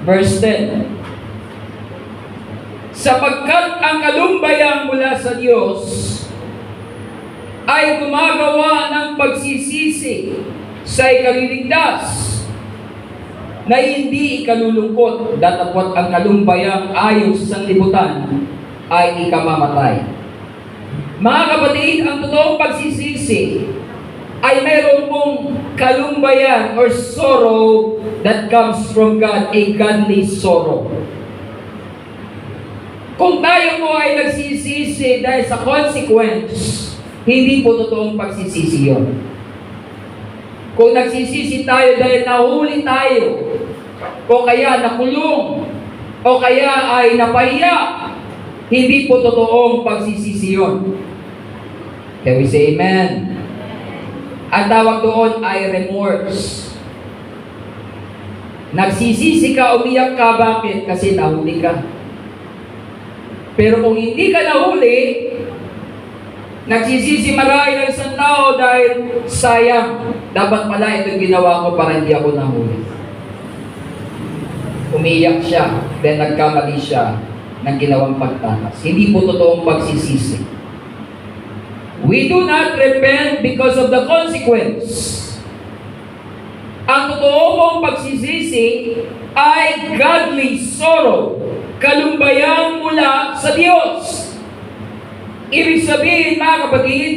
verse 10. Sapagkat ang kalumbayang mula sa Diyos ay gumagawa ng pagsisisi sa ikaliligtas na hindi ikalulungkot, datapwat ang kalumbayang ayon sa sanlibutan ay ikamamatay. Mga kapatid, ang totoong pagsisisi ay mayroon pong kalumbayan or sorrow that comes from God, a godly sorrow. Kung tayo po ay nagsisisi dahil sa consequence, hindi po totoong pagsisisi yun. Kung nagsisisi tayo dahil nahuli tayo, o kaya nakulong, o kaya ay napahiya, hindi po totoong pagsisisi yun. Can we say amen? Ang tawag doon ay remorse. Nagsisisi ka, umiyak ka, bakit? Kasi nahuli ka. Pero kung hindi ka nahuli, nagsisisi marahil ang isang tao dahil sayang, dapat pala itong ginawa ko para hindi ako nahuli. Umiyak siya, then nagkamali siya ng ginawang pagtakas. Hindi po totoong pagsisisi. We do not repent because of the consequence. Ang totoong pagsisisi ay godly sorrow, kalumbayang mula sa Diyos. Ibig sabihin, mga kapatid,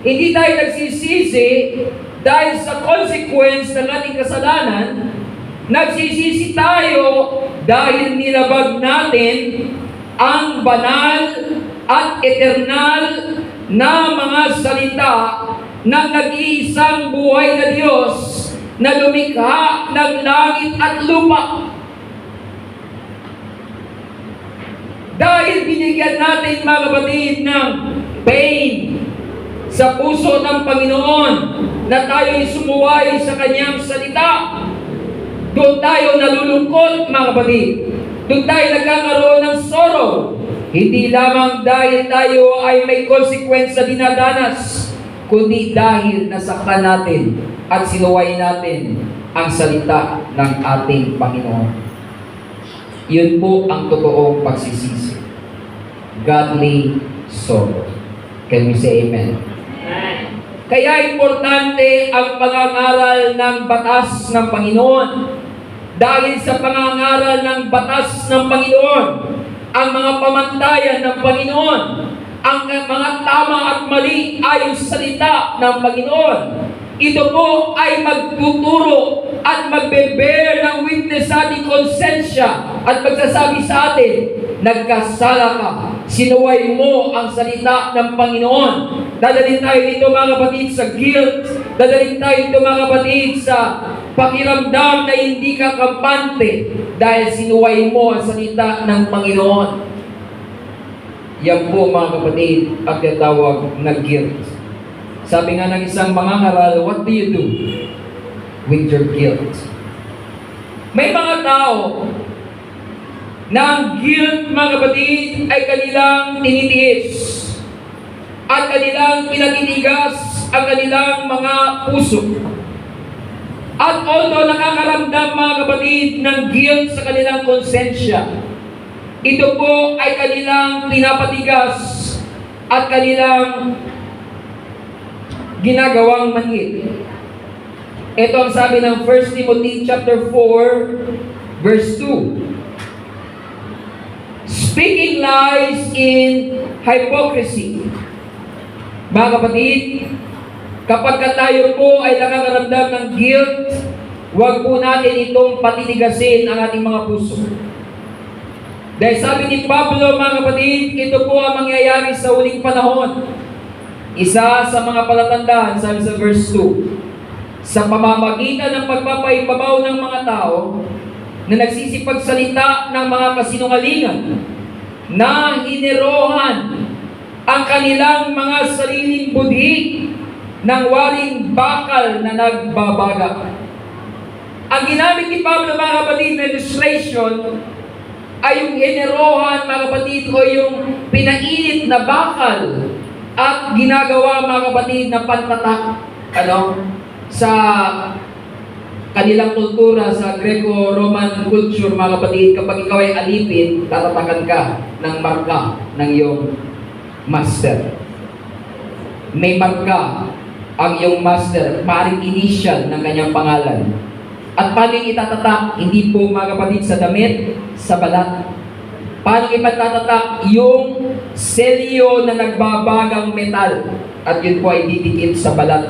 hindi tayo nagsisisi dahil sa consequence ng ating kasalanan. Nagsisisi tayo dahil nilabag natin ang banal at eternal na mga salita ng nag-iisang buhay na Diyos na lumikha ng langit at lupa. Dahil binigyan natin, mga kapatid, ng pain sa puso ng Panginoon na tayo'y sumuway sa Kanyang salita, doon tayo nalulungkot, mga kapatid. Doon tayo nagkakaroon ng sorrow. Hindi lamang dahil tayo ay may consequence sa dinadanas, kundi dahil nasaktan natin at sinuway natin ang salita ng ating Panginoon. Yun po ang totoong pagsisisi. Godly sorrow. Can we say amen? Kaya importante ang pangangaral ng batas ng Panginoon. Dahil sa pangangaral ng batas ng Panginoon, ang mga pamantayan ng Panginoon, ang mga tama at mali ayon sa salita ng Panginoon, ito po ay magtuturo at magbe-bear ng witness sa ating konsensya at magsasabi sa atin, nagkasala ka, sinuway mo ang salita ng Panginoon. Dadalhin tayo dito, mga kapatid, sa guilt. Dadalhin tayo dito, mga kapatid, sa pakiramdam na hindi ka kampante dahil sinuway mo ang salita ng Panginoon. Yan po, mga kapatid, ang tinatawag na guilt. Sabi nga ng isang mangangaral, what do you do with your guilt? May mga tao na ang guilt, mga kapatid, ay kanilang tinitiis. at kanilang pinatitigas ang kanilang mga puso. At although nakakaramdam, mga kapatid, ng guilt sa kanilang konsensya, ito po ay kanilang pinapatigas at kanilang ginagawang manhid. Ito ang sabi ng 1 Timothy chapter 4, verse 2. Speaking lies in hypocrisy. Mga kapatid, kapag tayo po ay nakakaramdam ng guilt, huwag po natin itong patitigasin ang ating mga puso. Dahil sabi ni Pablo, mga kapatid, ito po ang mangyayari sa huling panahon. Isa sa mga palatandaan, sabi sa verse 2, sa pamamagitan ng pagpapaibabaw ng mga tao na nagsisipagsalita ng mga kasinungalingan, na hinerohan ang kanilang mga sariling budhi ng waring bakal na nagbabaga. Ang ginamit ni Pablo, mga kapatid, na illustration ay yung hinerohan, mga kapatid, o yung pinainit na bakal at ginagawa, mga kapatid, na pantatak sa kanilang kultura, sa Greco-Roman culture, mga kapatid. Kapag ikaw ay alipin, tatatakan ka ng marka ng iyong master. May marka ang iyong master, maaaring initial ng kanyang pangalan. At paano yung itatatak? Hindi po, mga kapatid, sa damit, sa balat. Paano ipatatatak? Yung selyo na nagbabagang metal. At yun po ay didikit sa balat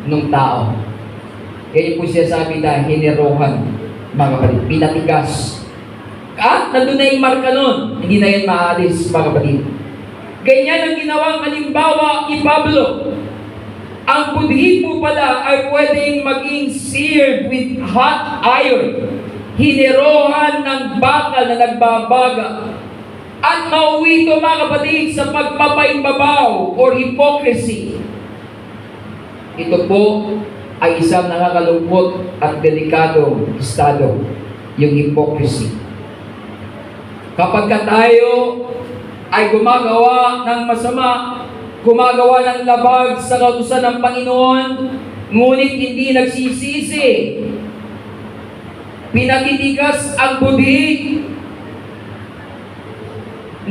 ng tao. Kaya po siya sabi na hinerohan, mga kapatid, pinatigas. At nandun na yung marka nun, hindi na yan maalis, mga kapatid. Ganyan ang ginawang halimbawa ni Pablo. Ang budhi po pala ay pwedeng maging seared with hot iron, hinerohan ng bakal na nagbabaga, at mauwi ito, mga kapatid, sa pagpapaibabaw or hypocrisy. Ito po ay isang nakakalungkot at delikadong estado, yung hypocrisy. Kapag tayo ay gumagawa ng masama, gumagawa ng labag sa kautusan ng Panginoon, ngunit hindi nagsisisi, pinatitigas ang budhi,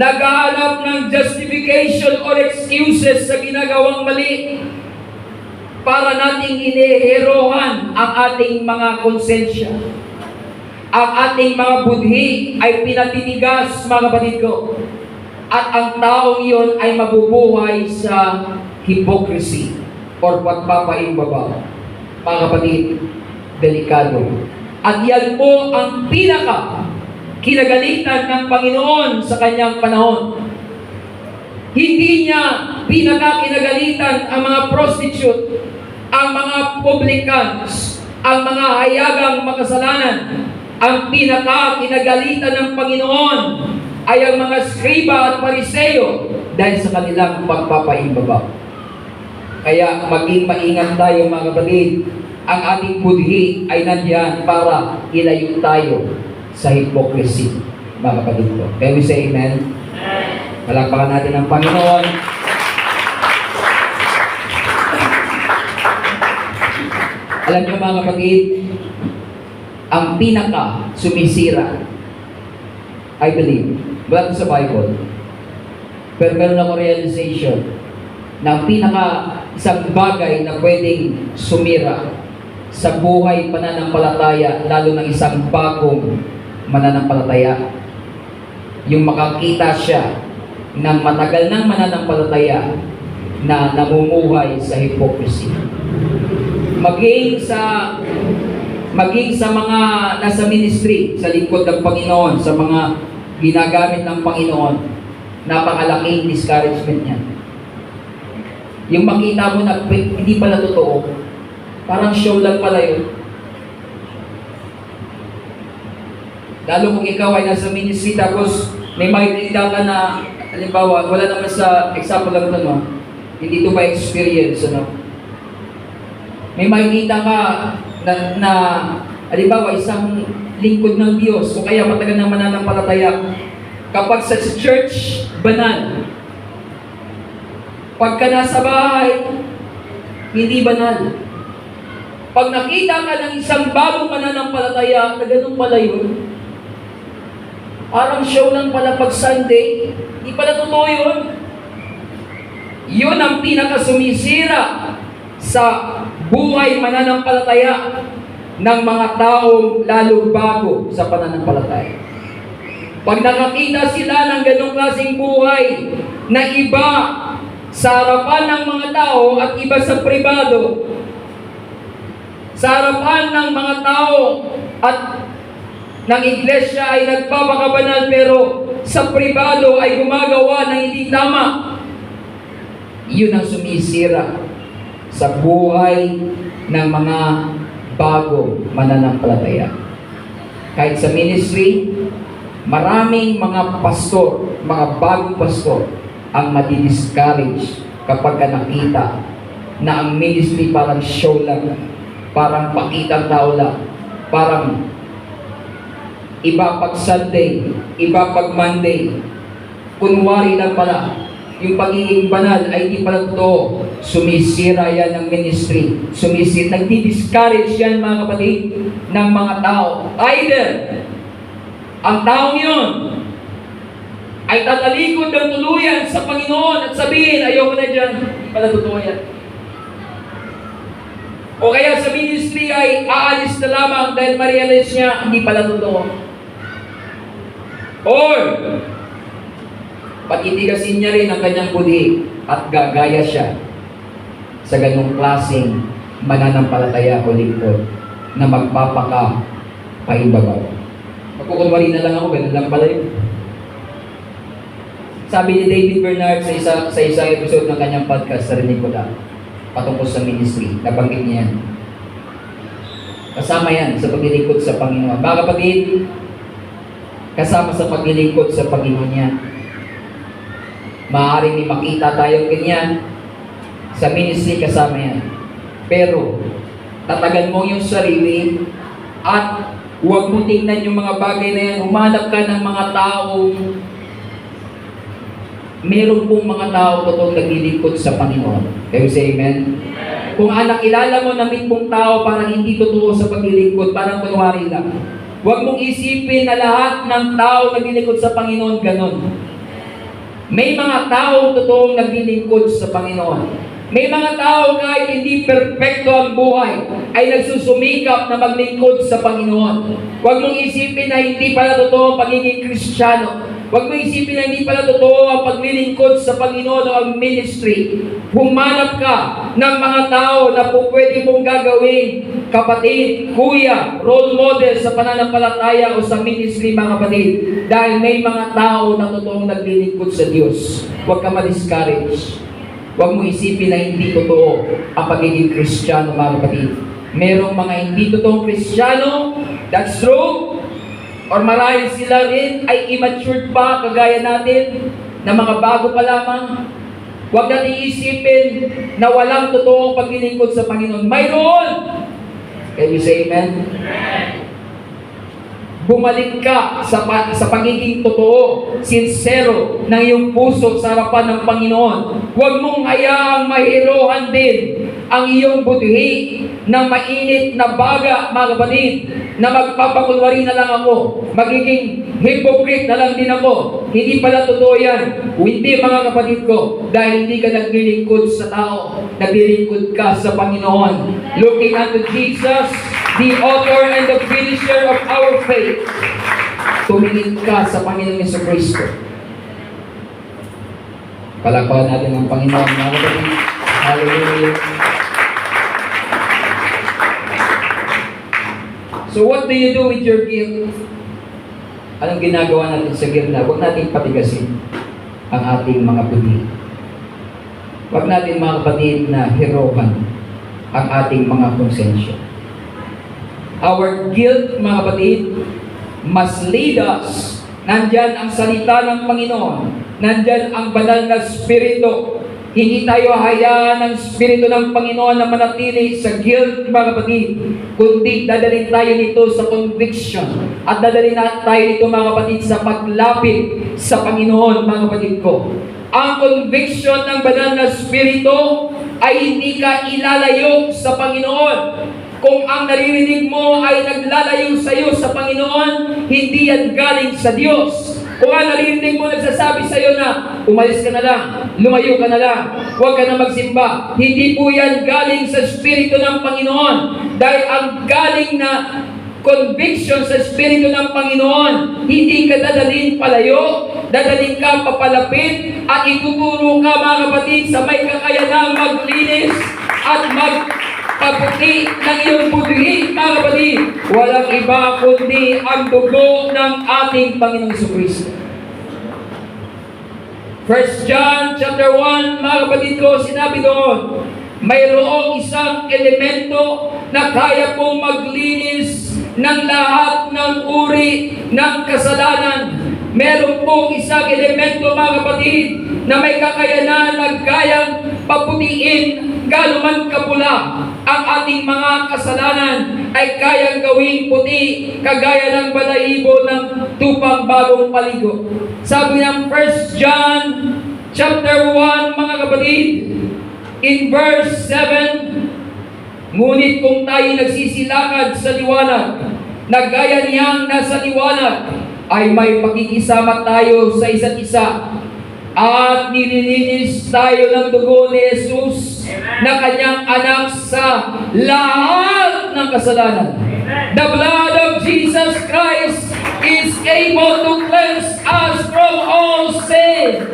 naghahanap ng justification or excuses sa ginagawang mali, para nating iniherohan ang ating mga konsensya. Ang ating mga budhi ay pinatitigas, mga kapatid ko. At ang taong iyon ay mabubuhay sa hypocrisy or pagpapaimbaba. Mga kapatid, delikado. At yan po ang pinaka kinagalitan ng Panginoon sa kanyang panahon. Hindi niya pinaka kinagalitan ang mga prostitute, ang mga publicans, ang mga hayagang makasalanan. Ang pinaka kinagalitan ng Panginoon ay ang mga skriba at pariseo dahil sa kanilang pagpapaimbaba. Kaya maging maingat tayo, mga kapatid. Ang ating budhi ay nandiyan para ilayo tayo sa hypocrisy, mga kapatid ko. Can we say amen? Palakpakan natin ang Panginoon. Alam niyo, mga kapatid, ang pinaka sumisira, I believe, wala sa Bible, pero meron ako realization na ang pinaka isang bagay na pwedeng sumira sa buhay pananampalataya, lalo ng isang bagong mananampalataya, yung makakita siya ng matagal ng mananampalataya na namumuhay sa hypocrisy. Maging sa mga nasa ministry, sa lingkod ng Panginoon, sa mga ginagamit ng Panginoon, napakalaking discouragement niya. Yung makita mo na hindi pala totoo, parang show lang pala yun. Lalo kung ikaw ay nasa ministry tapos may makikita ka na, halimbawa, wala naman sa example lang ito, no? Hindi ito ba experience, ano? May makikita ka na halimbawa, isang lingkod ng Diyos o kaya matagal ng mananampalataya, kapag sa church, banal. Pagka nasa bahay, hindi banal. Pag nakita ka ng isang bagong mananampalataya, na ganun pala yun. Parang show lang pala pag Sunday, hindi pala totoo yun. Yun ang pinakasumisira sa buhay mananampalataya ng mga taong lalo bago sa pananampalataya. Pag nakakita sila ng ganong klaseng buhay na iba sa harapan ng mga tao at iba sa pribado, sa harapan ng mga tao at ng iglesia ay nagpapakabanal pero sa pribado ay gumagawa ng hindi tama, yun ang sumisira sa buhay ng mga bago mananampalataya. Kahit sa ministry, maraming mga pastor, mga bagong pastor, ang madi-discourage kapag nakita na ang ministry parang show lang, parang pakitang tao lang, parang iba pag Sunday, iba pag Monday, kunwari lang pala. Yung pagiging banal ay hindi pala totoo. Sumisira yan ng ministry. Nagdi-discourage yan mga kapatid ng mga tao. Either ang taong yun ay tatalikod ng tuluyan sa Panginoon at sabihin, ayoko na dyan, hindi pala totoo yan. O kaya sa ministry ay aalis na lamang dahil ma-realize niya, hindi pala totoo. Or, patitigasin niya rin ang kanyang budi at gagaya siya sa ganong klaseng mananampalataya o lingkod na magpapaka paimbabaw. Magkukunwari na lang ako, ganun lang pala yun. Sabi ni David Bernard sa isang episode ng kanyang podcast, narinig ko lang, patungkol sa ministry, nabanggit niya yan. Kasama yan sa paglilingkod sa Panginoon. Mga kapatid, kasama sa paglilingkod sa Panginoon yan. Maaaring may makita tayong ganyan sa ministry, kasama yan. Pero, tatagan mo yung sarili at huwag mo tingnan yung mga bagay na yan. Humanap ka ng mga taong meron pong mga tao totoong naglilingkod sa Panginoon. Can you say amen? Kung nakilala mo na may pong tao parang hindi totoo sa paglilingkod, parang kunwari lang. Huwag mong isipin na lahat ng tao naglilingkod sa Panginoon ganon. May mga tao totoong naglilingkod sa Panginoon. May mga tao kahit hindi perpekto ang buhay, ay nagsusumikap na maglingkod sa Panginoon. Huwag mong isipin na hindi pala totoo ang pagiging Kristiyano. Huwag mong isipin na hindi pala totoo ang paglilingkod sa Panginoon o ang ministry. Humanap ka ng mga tao na po pwede mong gagawin, kapatid, kuya, role model sa pananampalataya o sa ministry, mga kapatid. Dahil may mga tao na totoong naglilingkod sa Diyos. Huwag ka ma-discourage. Huwag mo isipin na hindi totoo ang pagiging Kristiyano, mga kapatid. Merong mga hindi totoong Kristiyano, that's true. Or marahil sila rin ay immature pa, kagaya natin, na mga bago pa lamang. Huwag natin isipin na walang totoong paglilingkod sa Panginoon. Mayroon! Can you say amen? Bumalik ka sa pagiging totoo, sincero ng iyong puso sa harapan ng Panginoon. Huwag mong hayaang mahirohan din ang iyong budhi ng mainit na baga, mga kapatid, na magpapakunwari na lang ako, magiging hypocrite na lang din ako. Hindi pala totoo yan. Hindi, mga kapatid ko, dahil hindi ka naglilingkod sa tao, naglilingkod ka sa Panginoon. Looking unto Jesus, the author and the finisher of our faith. Tumingin ka sa Panginoong Jesucristo. Palakpakan natin ang Panginoon, mga kapatid. Hallelujah. So what do you do with your guilt? Anong ginagawa natin sa guilt na? Huwag natin patigasin ang ating mga budi. Huwag natin, mga kapatid, na hirohan ang ating mga konsensya. Our guilt, mga kapatid, must lead us. Nandyan ang salita ng Panginoon. Nandyan ang banal na Espiritu Hindi tayo hayaan ng Espiritu ng Panginoon na manatili sa guilt, mga kapatid. Kundi dadalhin tayo nito sa conviction. At dadalhin tayo nito, mga kapatid, sa paglapit sa Panginoon, mga kapatid ko. Ang conviction ng banal na Espiritu ay hindi ka ilalayo sa Panginoon. Kung ang naririnig mo ay naglalayo sa iyo sa Panginoon, hindi yan galing sa Diyos. Kung ang naririnig mo nagsasabi sa iyo na umalis ka na lang, lumayo ka na lang, huwag ka na magsimba, hindi po yan galing sa Espiritu ng Panginoon. Dahil ang galing na conviction sa Espiritu ng Panginoon, hindi ka dadalhin palayo, dadalhin ka papalapit, at ituturo ka, mga kapatid, sa may kakayanang maglinis at magpaputi ng iyong budhi, mga kapatid. Walang iba kundi ang dugo ng ating Panginoong Jesucristo. 1 John chapter 1, mga kapatid ko, sinabi doon, mayroong isang elemento na kaya pong maglinis ng lahat ng uri ng kasalanan. Meron pong isang elemento, mga kapatid, na may kakayanan na kayang paputiin gaano man kapula ang ating mga kasalanan ay kayang gawing puti kagaya ng balahibo ng tupang bagong paligo. Sabi ng 1 John chapter 1, mga kapatid, in verse 7, ngunit kung tayo nagsisilakad sa liwanag, na gaya niyang nasa liwanag, ay may pakikisama tayo sa isa't isa, at nililinis tayo ng dugo ni Jesus na kanyang anak sa lahat ng kasalanan. The blood of Jesus Christ is able to cleanse us from all sin.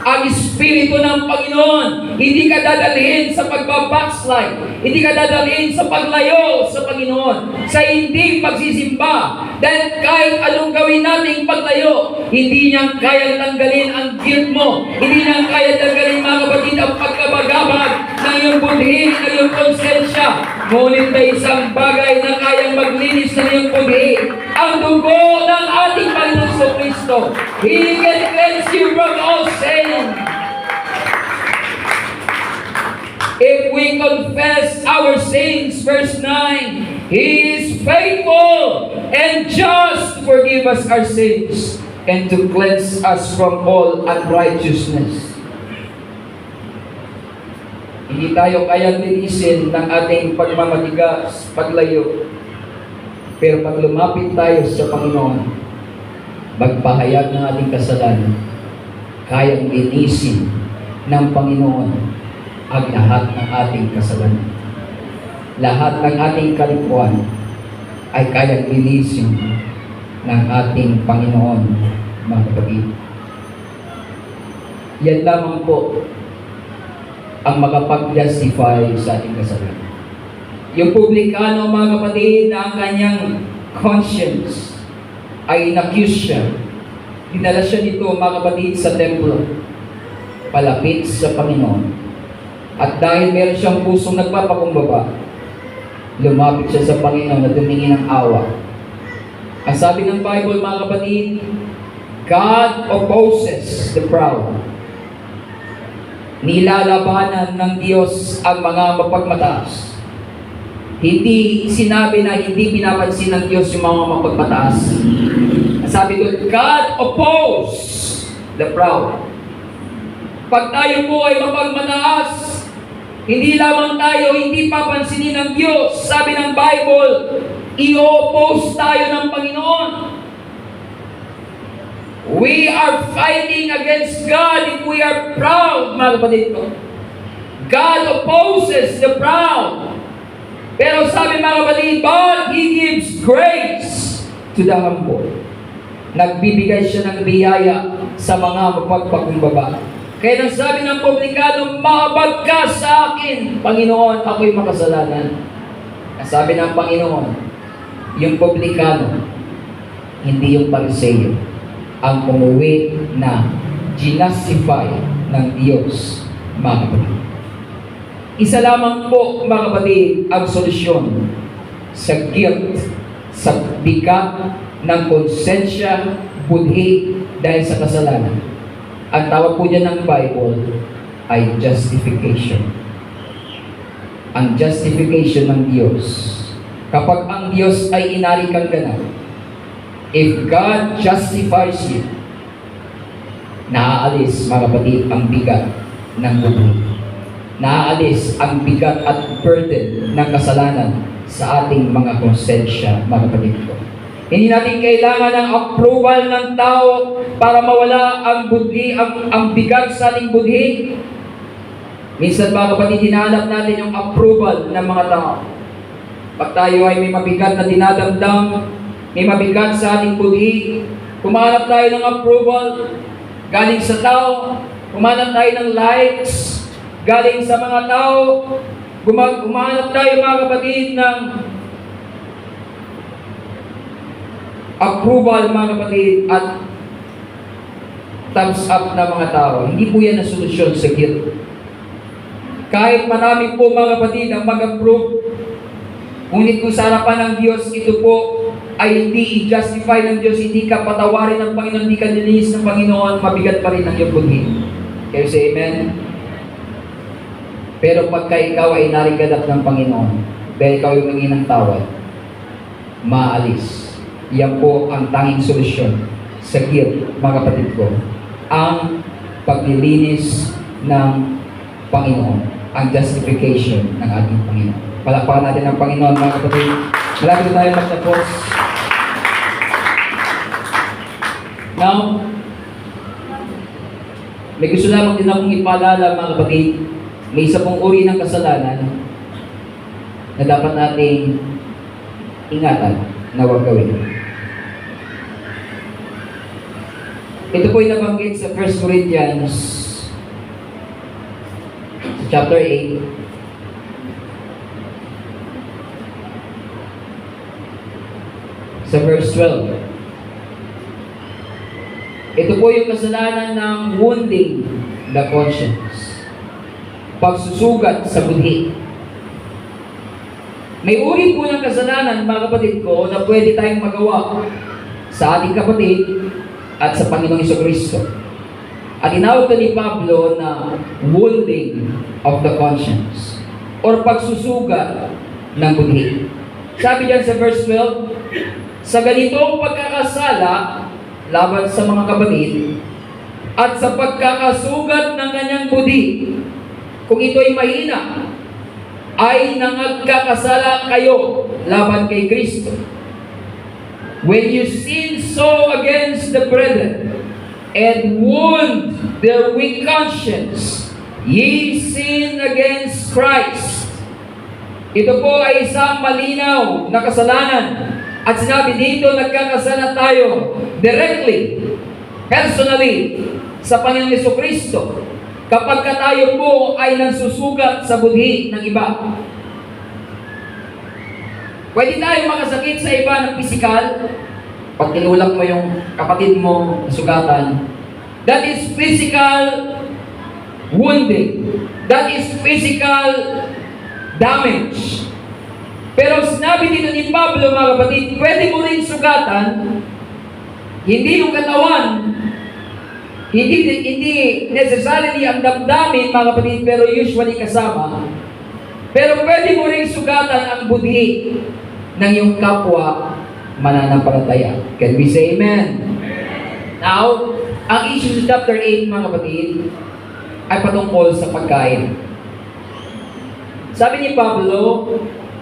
Ang Espiritu ng Panginoon, hindi ka dadalhin sa pagbabackslide, hindi ka dadalhin sa paglayo sa Panginoon, sa hindi pagsisimba. Dahil kahit anong gawin nating paglayo, hindi niyang kayang tanggalin ang guilt mo, hindi niyang kayang tanggalin, mga kapatid, ang pagkabagabag ng iyong budhi, ng iyong konsensya. Ngunit may isang bagay na kayang maglinis ng iyong budhi, ang dugo ng ating Panginoon Jesucristo. He can cleanse you from all sin. If we confess our sins, verse 9, He is faithful and just to forgive us our sins and to cleanse us from all unrighteousness. Hindi tayo kayang linisin ng ating pagmamatigas, paglayo. Pero pag lumapit tayo sa Panginoon, magpahayag ng ating kasalanan, kayang linisin ng Panginoon ang lahat ng ating kasalanan. Lahat ng ating kalikuan ay kayang linisin ng ating Panginoon, mga kapatid. Yan lamang po ang makapag-justify sa ating kasalanan. Yung publikano, mga kapatid, na ang kanyang conscience ay in-accuse siya. Dinala siya dito, mga kapatid, sa templo, palapit sa Panginoon. At dahil meron siyang pusong nagpapakumbaba, lumapit siya sa Panginoon na tumingin ng awa. Ang sabi ng Bible, mga kapatid, God opposes the proud. Nilalabanan ng Diyos ang mga mapagmataas. Hindi sinabi na hindi pinapansin ng Diyos yung mga mapagmataas. Ang sabi doon, God opposes the proud. Pag tayo po ay mapagmataas, hindi lamang tayo hindi papansinin ng Diyos. Sabi ng Bible, i-oppose tayo ng Panginoon. We are fighting against God if we are proud, mga kapatid ko. God opposes the proud. Pero sabi, mga kapatid, but He gives grace to the humble. Nagbibigay siya ng biyaya sa mga mapagpakumbaba. Kaya nang sabi ng publikano, mahabag ka sa akin, Panginoon, ako'y makasalanan. Ang sabi ng Panginoon, yung publikano, hindi yung Pariseyo, ang umuwi na ginastify ng Diyos, mga kapatid. Isa lamang po, mga kapatid, ang solusyon sa guilt, sa bigat ng konsensya, budhi dahil sa kasalanan. Ang tawag po dyan ng Bible ay justification. Ang justification ng Diyos. Kapag ang Diyos ay inari kang ganap, if God justifies you, naaalis, mga kapatid, ang bigat ng buhay. Naaalis ang bigat at burden ng kasalanan sa ating mga konsensya, mga kapatid ko. Hindi natin kailangan ng approval ng tao para mawala ang budhi, ang bigat sa ating budhi. Minsan, mga kapatid, hinahanap natin yung approval ng mga tao. Pag tayo ay may mabigat na dinadamdam, may mabigat sa ating budhi, kumahanap tayo ng approval galing sa tao, kumahanap tayo ng likes galing sa mga tao, kumahanap tayo, mga kapatid, ng approval, mga kapatid, at thumbs up na mga tao. Hindi po yan ang solusyon sa guilt. Kahit marami po, mga kapatid, ang mag-approve, ngunit kung sa harapan ng Diyos, ito po ay hindi i-justify ng Diyos, hindi ka patawarin ng Panginoon, hindi ka nilinis ng Panginoon, mabigat pa rin ang iyong budhi. Kayo say amen? Pero pagka ikaw ay nariganap ng Panginoon, dahil ikaw yung nangingi ng tawad, maalis. Yan po ang tanging solusyon sa guilt, mga kapatid ko. Ang paglilinis ng Panginoon, ang justification ng ating Panginoon. Palakpakan natin ang Panginoon, mga kapatid. Malapit tayo magtapos. Now, may gusto lamang din akong ipaalala, mga kapatid. May isa pong uri ng kasalanan na dapat nating ingatan na huwag gawin. Ito po ay nabanggit sa 1 Corinthians chapter 8. Sa verse 12. Ito po yung kasalanan ng wounding the conscience. Pagsusugat sa budhi. May uri po ng kasalanan, mga kapatid ko, na pwede tayong magawa sa ating kapatid at sa Panginoong Jesucristo. At tinawag ito ni Pablo na wounding of the conscience or pagsusugat ng budhi. Sabi diyan sa verse 12, sa ganitong pagkakasala laban sa mga kapatid at sa pagkakasugat ng kanyang budhi, kung ito ay mahina, ay nangagkakasala kayo laban kay Kristo. When you sin so against the brethren and wound their weak conscience, ye sin against Christ. Ito po ay isang malinaw na kasalanan. At sinabi dito, nagkakasala tayo directly, personally, sa Panginoong Jesucristo. Kapag tayo po ay nansusugat sa budhi ng iba. Pwede tayo makasakit sa iba ng pisikal. Pag tinulak mo yung kapatid mo sugatan, that is physical wounding. That is physical damage. Pero sinabi dito ni Pablo, mga kapatid, pwede mo rin sugatan, hindi yung katawan, hindi necessarily ang damdamin, mga kapatid, pero usually kasama. Pero pwede mo rin sugatan ang budhi ng iyong kapwa mananampalataya. Can we say amen? Now, ang issue sa chapter 8, mga kapatid, ay patungkol sa pagkain. Sabi ni Pablo,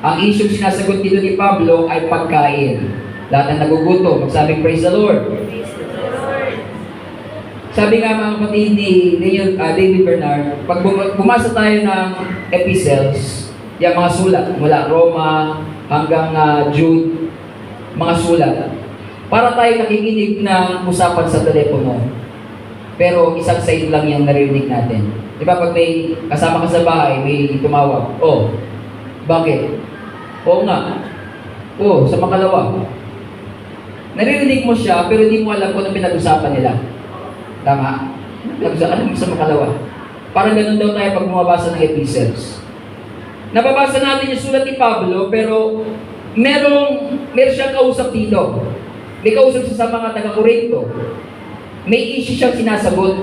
ang issue sinasagot dito ni Pablo ay pagkain. Lahat ng nagugutom, magsabi, praise the Lord. Sabi nga, mga kapatid ni David Bernard, pag bumasa tayo ng epistles, yung mga sulat, mula Roma hanggang Jude, mga sulat, para tayo nakikinig ng usapan sa telepono. Pero isang side lang yung naririnig natin. Di ba pag may kasama ka sa bahay, may tumawag, oh, bakit? Oo nga. Oo, sa makalawa. Naririnig mo siya, pero hindi mo alam kung anong pinag-usapan nila. Tama? Ano sa makalawa? Parang ganun daw tayo pag bumabasa ng epistles. Nababasa natin yung sulat ni Pablo, pero meron siyang kausap dito. May kausap siya sa mga taga-Corinto. May issue siyang sinasagot.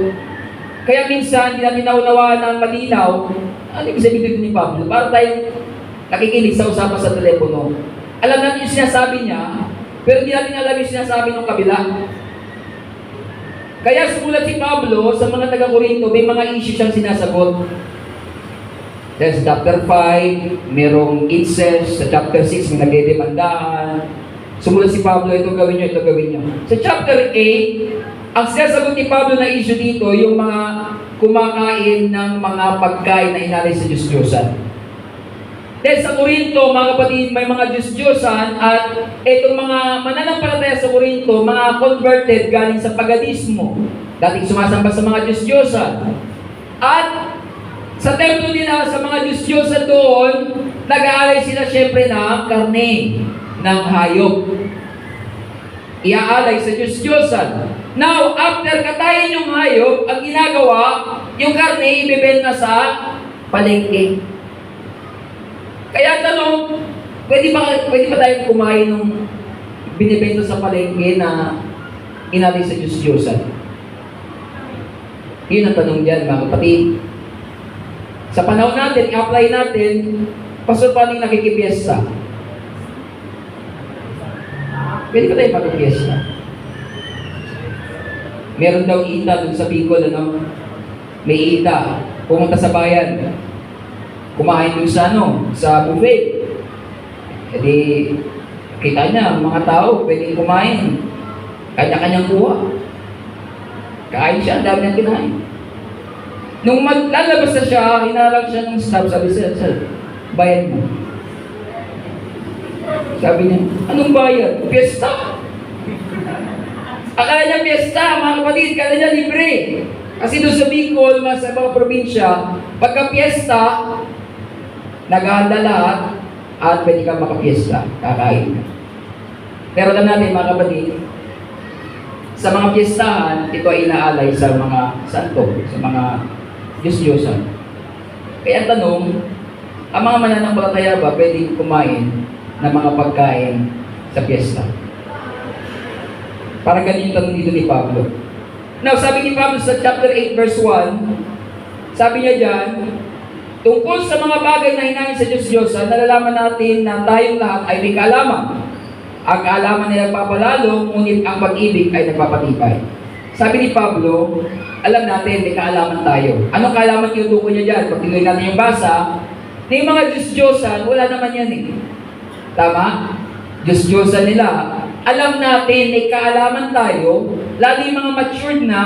Kaya minsan, hindi natin naunawaan ng malinaw, ano ibig sabihin dito ni Pablo? Para tayong nakikinig sa usapan sa telepono. Alam natin yung sinasabi niya, pero hindi natin alam yung sinasabi ng kabila. Kaya sumulat si Pablo sa mga taga-Korinto, may mga issue siyang sinasagot. Dahil sa chapter 5, merong incest. Sa chapter 6, may nagdedemandahan. Sumulat si Pablo, ito gawin niyo, ito gawin niyo. Sa chapter 8, ang sinasagot ni Pablo na issue dito, yung mga kumakain ng mga pagkain na inalay sa Diyos-Diyosan. Dahil sa Korinto, mga kapatid, may mga Diyos-Diyosan at itong mga mananampalataya sa Korinto, mga converted galing sa paganismo. Dating sumasamba sa mga Diyos-Diyosan. At sa templo nila, sa mga Diyos-Diyosan doon, nag-aalay sila syempre ng karne, ng hayop. Iaalay sa Diyos-Diyosan. Now, after katayin yung hayop, ang ginagawa, yung karne ibebenta sa palengke. Kaya tanong, pwede ba tayong kumain ng binibenta sa palengke na inalay sa Diyos-Diyosan? Yun ang tanong dyan, mga kapatid. Sa panahon natin, i-apply natin, pastor, paano yung nakikipiesta? Pwede ba tayong makikipiesta? Meron daw ita dun sa Bicol, ano? May ita, pumunta sa bayan. Kumain doon sa buffet. Jadi, kita niya, mga tao, pwedeng kumain. Kanya-kanyang kuha. Kain siya, ang dami niyang kinain. Nung maglalabas na siya, hinalang siya ng staff, sabi siya, bayad mo. Sabi niya, anong bayad? Piyesta. Akala niya piyesta, mga kapatid, akala niya libre. Kasi doon sa Bicol, sa mga probinsya, pagka piyesta, nag-ahanda lahat at pwede kang makapiesta, kakain. Pero alam natin mga kapatid, sa mga piyestahan, ito ay inaalay sa mga santo, sa mga Diyos-Diyosan. Kaya tanong, ang mga mananampalataya ba pwedeng kumain ng mga pagkain sa piyesta? Parang ganyan yung tanong dito ni Pablo. Now, sabi ni Pablo sa chapter 8 verse 1, sabi niya dyan, tungkol sa mga bagay na hinahin sa Diyos-Diyosan, nalalaman natin na tayong lahat ay may kaalaman. Ang kaalaman ay nagpapalalo, ngunit ang pag-ibig ay nagpapatibay. Sabi ni Pablo, alam natin, may kaalaman tayo. Anong kaalaman tinutukoy niya dyan? Pag tinuloy natin yung basa, na yung mga Diyos-Diyosan, wala naman yan eh. Tama? Diyos-Diyosan nila. Alam natin, may kaalaman tayo, lalo yung mga matured na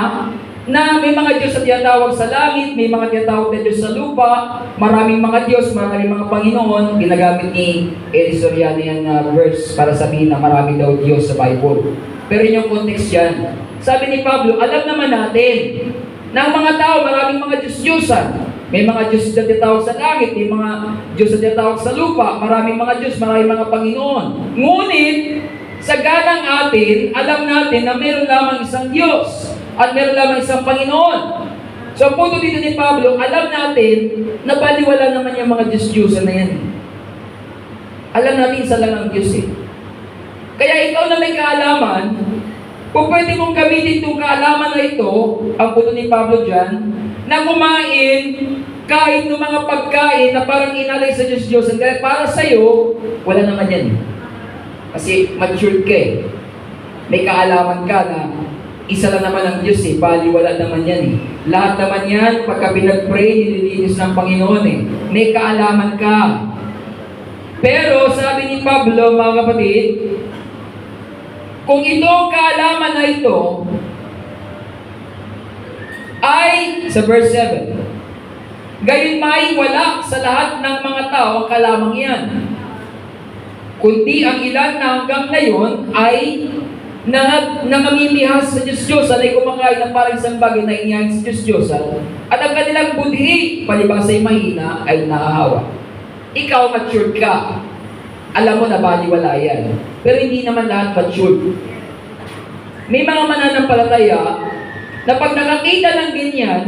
may mga Diyos na tinatawag sa langit, may mga tinatawag na Diyos sa lupa, maraming mga Diyos, maraming mga Panginoon. Ginagamit ni Eli Soriano yan na verse para sabihin na marami daw Diyos sa Bible. Pero yun yung context yan. Sabi ni Pablo, alam naman natin na ang mga tao, maraming mga Diyos-Diyosan. May mga Diyos na tinatawag sa langit, may mga Diyos na tinatawag sa lupa, maraming mga Diyos, maraming mga Panginoon. Ngunit, sa ganang atin, alam natin na mayroon lamang isang Diyos at meron lamang isang Panginoon. So, ang punto dito ni Pablo, alam natin na baliwala naman yung mga Diyos-Diyosan na yan. Alam natin isa lang ang Diyos eh. Kaya ikaw na may kaalaman, kung pwede mong gamitin itong kaalaman na ito, ang punto ni Pablo dyan, na kumain kahit ng mga pagkain na parang inalay sa Diyos-Diyosan, kaya para sa'yo, wala naman yan. Kasi matured ka eh. May kaalaman ka na isa lang naman ang Diyos eh, baliwala naman yan eh. Lahat naman yan, pagka pinag-pray, nililinis ng Panginoon eh. May kaalaman ka. Pero sabi ni Pablo, mga kapatid, kung itong kaalaman na ito ay, sa verse 7, gayon may wala sa lahat ng mga tao ang kalamang yan. Kundi ang ilan na hanggang ngayon ay nangamimihas sa Diyos-Diyosan ay kumakain ng parang isang bagay na inihain sa Diyos-Diyosan at ang kanilang budhi, palibang sa'y mahina, ay nahahawa. Ikaw, matured ka. Alam mo na baliwala yan. Pero hindi naman lahat matured. May mga mananampalataya na pag nakakita ng ganyan,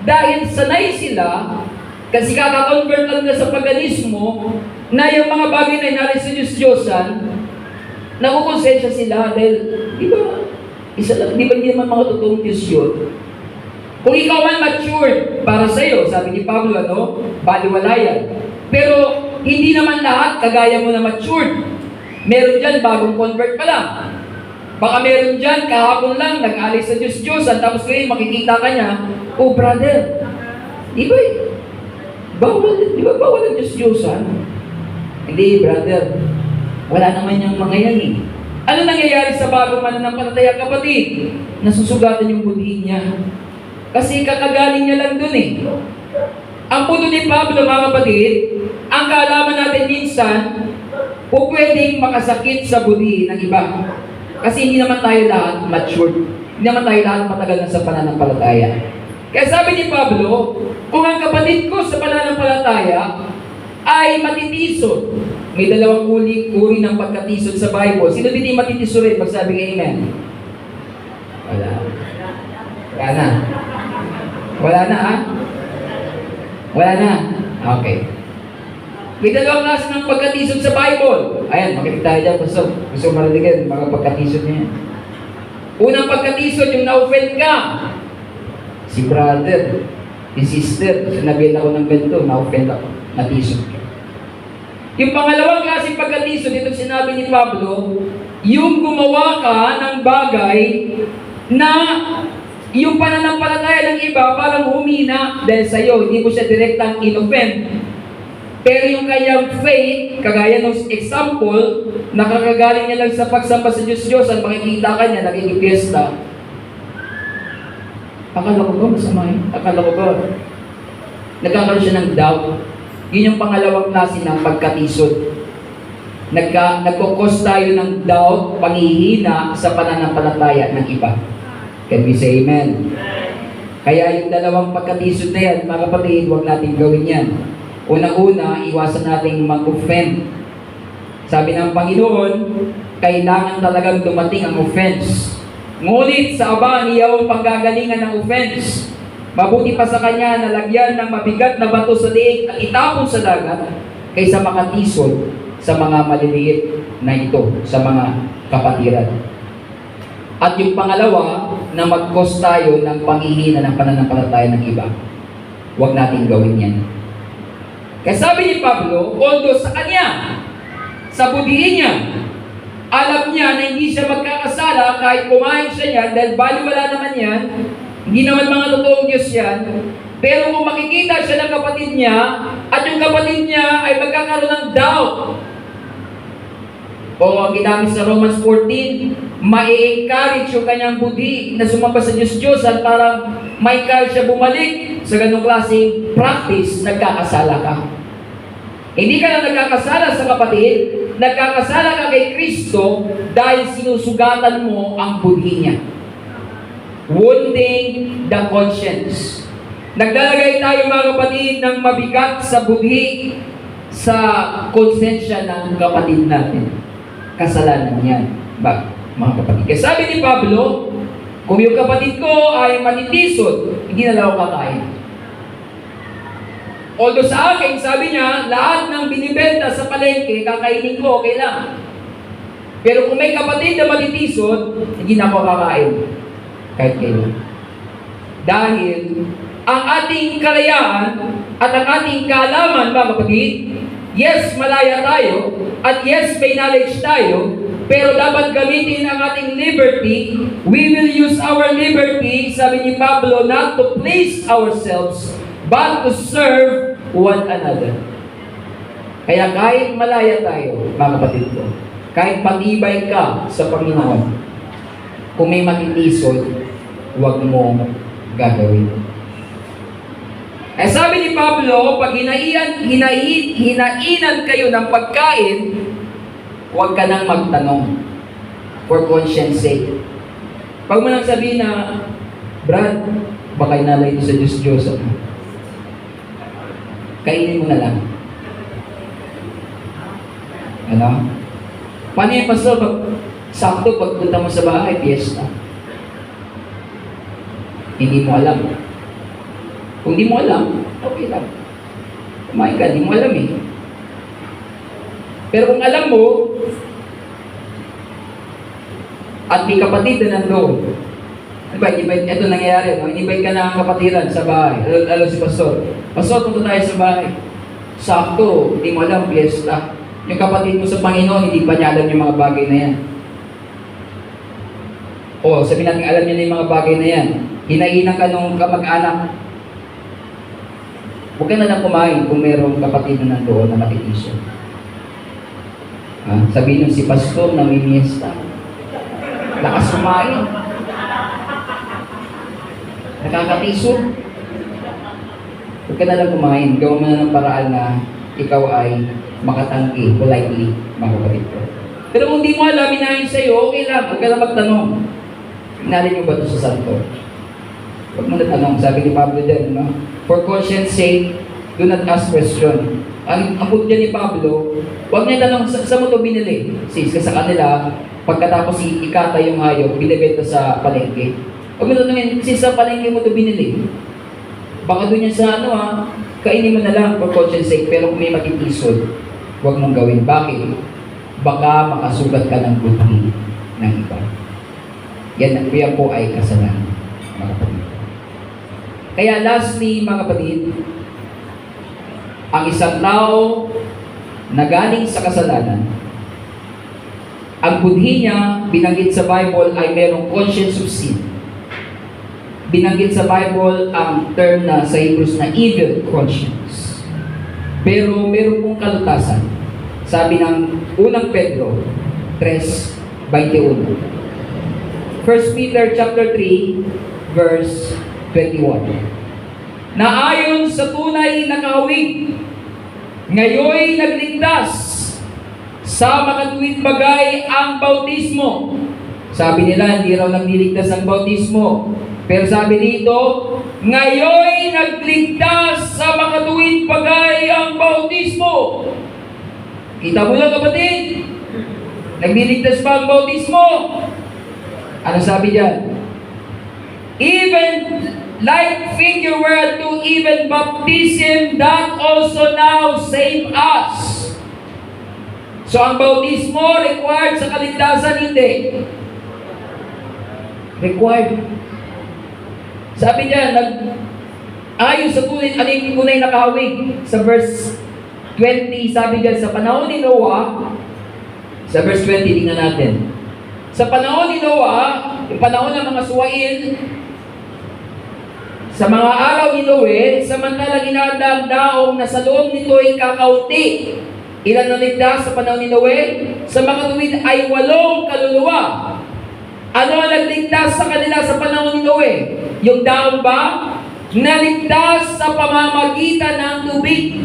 dahil sanay sila, kasi kaka-convert lang na sa paganismo, na yung mga bagay na inalay sa Diyos-Diyosan, nakukonsensya sila dahil, di ba, isa lang, di ba hindi naman mga totoong Diyos yun? Kung ikaw man matured para sa iyo, sabi ni Pablo, baliwala yan. Pero hindi naman lahat kagaya mo na matured. Meron dyan bagong convert pa lang. Baka meron dyan kahapon lang nag-alis sa Diyos, at tapos ngayon makikita ka niya, oh brother, di ba bawal ang Diyos-Diyosan? Hindi brother, wala naman yung mga yan eh. Ano nangyayari sa bagong mananampalataya, kapatid? Nasusugatan yung budhi niya. Kasi kakagaling niya lang dun eh. Ang punto ni Pablo, mga kapatid, ang kaalaman natin minsan, o pwedeng makasakit sa budhi ng iba. Kasi hindi naman tayo lahat matured. Hindi naman tayo lahat matagal na sa pananampalataya. Kaya sabi ni Pablo, kung ang kapatid ko sa pananampalataya ay matitisod, may dalawang uri ng pagkatisod sa Bible. Sino din yung matitisod rin? Magsabi kayo amen. Wala. Wala na. Wala na ha? Wala na. Okay. May dalawang klase ng pagkatisod sa Bible. Ayan, makinig tayo dyan. Gusto marinig mga pagkatisod niya. Unang pagkatisod, yung na-offend ka. Si brother, si sister, sinabihan ako ng ganito, na-offend ako, natisod ka. Yung pangalawang klase pagkatisod, ito sinabi ni Pablo, yung gumawa ka ng bagay na yung pananampalataya ng iba parang humina dahil sa iyo, hindi mo siya direktang in-offend. Pero yung kanyang faith, kagaya ng example, nakakagaling niya lang sa pagsamba sa Diyos at makikita ka niya, nagiging-fiesta. Akala ko ba masama yun? Akala ko ba? Nagkakaroon siya ng doubt. Yun yung pangalawang klase ng pagkatisod. Nagkukos tayo ng doubt, panghihina sa pananampalataya ng iba. Can we say amen? Kaya yung dalawang pagkatisod na yan, mga kapatid, huwag natin gawin yan. Unang-una, iwasan nating mag-offend. Sabi ng Panginoon, kailangan talagang dumating ang offense. Ngunit sa aba, niyaw ang panggagalingan ng offense. Mabuti pa sa kanya na lagyan ng mabigat na bato sa liig at itapon sa dagat kaysa makatisod sa mga maliliit na ito, sa mga kapatiran. At yung pangalawa, na mag-cause tayo ng panghihina ng pananampalataya ng iba. Huwag natin gawin yan. Kaya sabi ni Pablo, although sa kanya, sa budhiin niya, alam niya na hindi siya magkakasala kahit kumain siya niyan, dahil baliwala naman yan, hindi naman mga totoong Diyos yan, pero kung makikita siya ng kapatid niya, at yung kapatid niya ay magkakaroon ng doubt, o ang ginamit sa Romans 14, ma-encourage yung kanyang budhi na sumamba sa Diyos at parang may encourage siya bumalik sa ganong klaseng practice, nagkakasala ka. Hindi ka na nagkakasala sa kapatid, nagkakasala ka kay Kristo dahil sinusugatan mo ang budhi niya. Wounding the conscience. Naglalagay tayo mga kapatid ng mabigat sa budhi sa konsensya ng kapatid natin. Kasalanan yan. Mga kapatid. Kaya sabi ni Pablo, kung yung kapatid ko ay matitisod, hindi na lang ako kakain. Although sa akin, sabi niya, lahat ng binibenta sa palengke, kakainin ko, okay lang. Pero kung may kapatid na matitisod, hindi na ako kakain. Kahit kailan. Dahil, ang ating kalayaan at ang ating kaalaman, mga kapatid, yes, malaya tayo, at yes, may knowledge tayo, pero dapat gamitin ang ating liberty. We will use our liberty, sabi ni Pablo, not to please ourselves, but to serve one another. Kaya kahit malaya tayo, mga kapatid ko, kahit patibay ka sa Panginoon, kung may matitisod, huwag mo gagawin. Eh sabi ni Pablo, pag hinainan kayo ng pagkain, huwag ka nang magtanong for conscience sake. Pag mo nang sabihin na, Brad, baka inalay ito sa Diyos. Kainin mo na lang. Ano? Paano yung pastor? Sakto, pagpunta mo sa bahay, fiesta. Hindi mo alam. Kung di mo alam, okay lang. Kumain ka, di mo alam eh. Pero kung alam mo, at may kapatid na nandoon, Ito nangyayari, no? Invite ka na ang kapatiran sa bahay. Alam si Pastor, Pastor, punta tayo sa bahay. Sakto, hindi mo alam, fiesta. Yung kapatid mo sa Panginoon, hindi pa niya alam yung mga bagay na yan. O, sabihin natin, alam niya na yung mga bagay na yan. Hinainan ka nung kamag-anak. Huwag ka na lang kumain kung mayroong kapatid na nandoon na makikisyo. Sabihin nyo si Pastor na may miesta. Lakas kumain. Nakakatiso. Huwag ka na lang kumain. Gawin mo na ng paraan na ikaw ay makatanggi, politely, mga kapatid ko. Pero kung di mo alam, inahin sa'yo, okay lang. Huwag ka na magtanong. Inahin nyo ba ito sa santo? Huwag mo na tanong. Sabi ni Pablo din, no? For conscience sake, do not ask question. Ang put niya ni Pablo, huwag niya tanong, sa mo ito binili? Sis, sa kanila, pagkatapos ikata yung hayop, binibenta sa palengke. Huwag mo tanongin, sis, sa palengke mo ito binili? Baka doon yan sa kainin mo na lang for conscience sake, pero kung may matitisod, huwag mong gawin. Bakit? Baka makasugat ka ng buti ng iba. Yan po ay kasalanan, mga kapatid. Kaya lastly, mga kapatid, ang isang tao na galing sa kasalanan, ang budhi niya, binanggit sa Bible, ay merong conscience of sin. Binanggit sa Bible ang term na sa Hebrews na evil conscience. Pero meron pong kalutasan. Sabi ng unang Pedro 3:21. 1 Peter chapter 3 verse 21. Na ayon sa tunay na kahawig, ngayoy nagligtas sa makatuwid bagay ang bautismo. Sabi nila, hindi raw nagliligtas ang bautismo. Pero sabi dito, ngayoy nagligtas sa makatuwid bagay ang bautismo. Kita mo lang, kapatid? Nagliligtas pa ang bautismo. Ano sabi diyan? Even like figure were to even baptism, that also now save us. So ang bautismo required sa kaligtasan, hindi. Required. Sabi niya, ayon sa tunay na kahawig, sa verse 20, sabi niya, sa panahon ni Noah, sa verse 20, tingnan natin. Sa panahon ni Noah, yung panahon ng mga suwain, sa mga araw ni Noe, samantalang inahanda ang daong na sa loob nito ay kakaunti. Ilan na ligtas sa panahon ni Noe? Sa makatuwid ay 8 kaluluwa. Ano ang nagligtas sa kanila sa panahon ni Noe? Yung daong ba? Naligtas sa pamamagitan ng tubig.